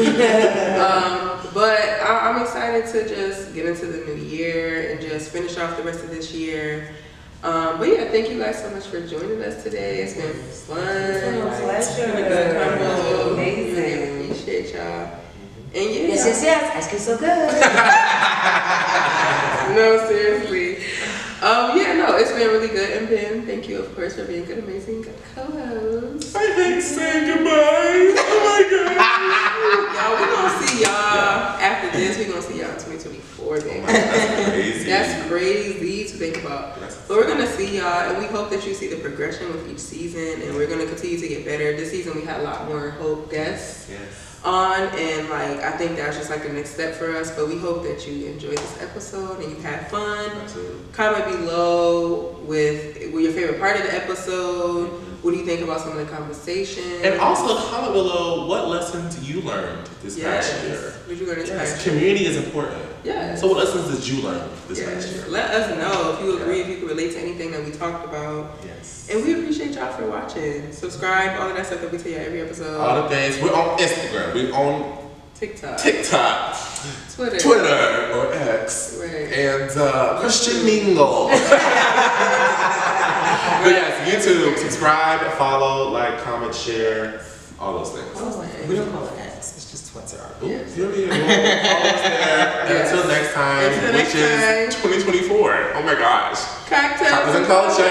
A: But I'm excited to just get into the new year and just finish off the rest of this year. But yeah, thank you guys so much for joining us today. It's been fun.
C: It's been a pleasure.
A: It's been a good combo.
C: Amazing.
A: Really appreciate y'all. And yeah.
C: Yes. Ice cream so good.
A: No, seriously. It's been really good. And Ben, thank you, of course, for being an amazing co-host.
B: I hate saying goodbye. Oh my god.
A: Y'all, we're gonna see y'all after this. We're gonna see y'all in 2024, baby.
B: That's crazy.
A: That's crazy to think about. But we're gonna see y'all, and we hope that you see the progression with each season, and we're gonna continue to get better. This season we had a lot more hope guests.
B: Yes.
A: on, and like I think that's just like the next step for us. But we hope that you enjoyed this episode and you had fun.
B: Absolutely.
A: Comment below with your favorite part of the episode. What do you think about some of the conversation?
B: And also comment below what lessons you learned this past year.
A: What you learned this past year?
B: Community is important.
A: Yes.
B: So what lessons did you learn this past year?
A: Let us know if you agree, if you can relate to anything that we talked about.
B: Yes.
A: And we appreciate y'all for watching. Subscribe, all of that stuff that we tell you every episode.
B: All the things. We're on Instagram. We're on
A: TikTok,
B: Twitter or X,
A: right.
B: and Christian Mingle. But yes, YouTube. Subscribe, follow, like, comment, share, all those things.
E: We don't call it X. It's just Twitter.
B: Ooh, feel me? Follow us there. And until next time, which is 2024. Oh my gosh.
A: Cocktails
B: and culture.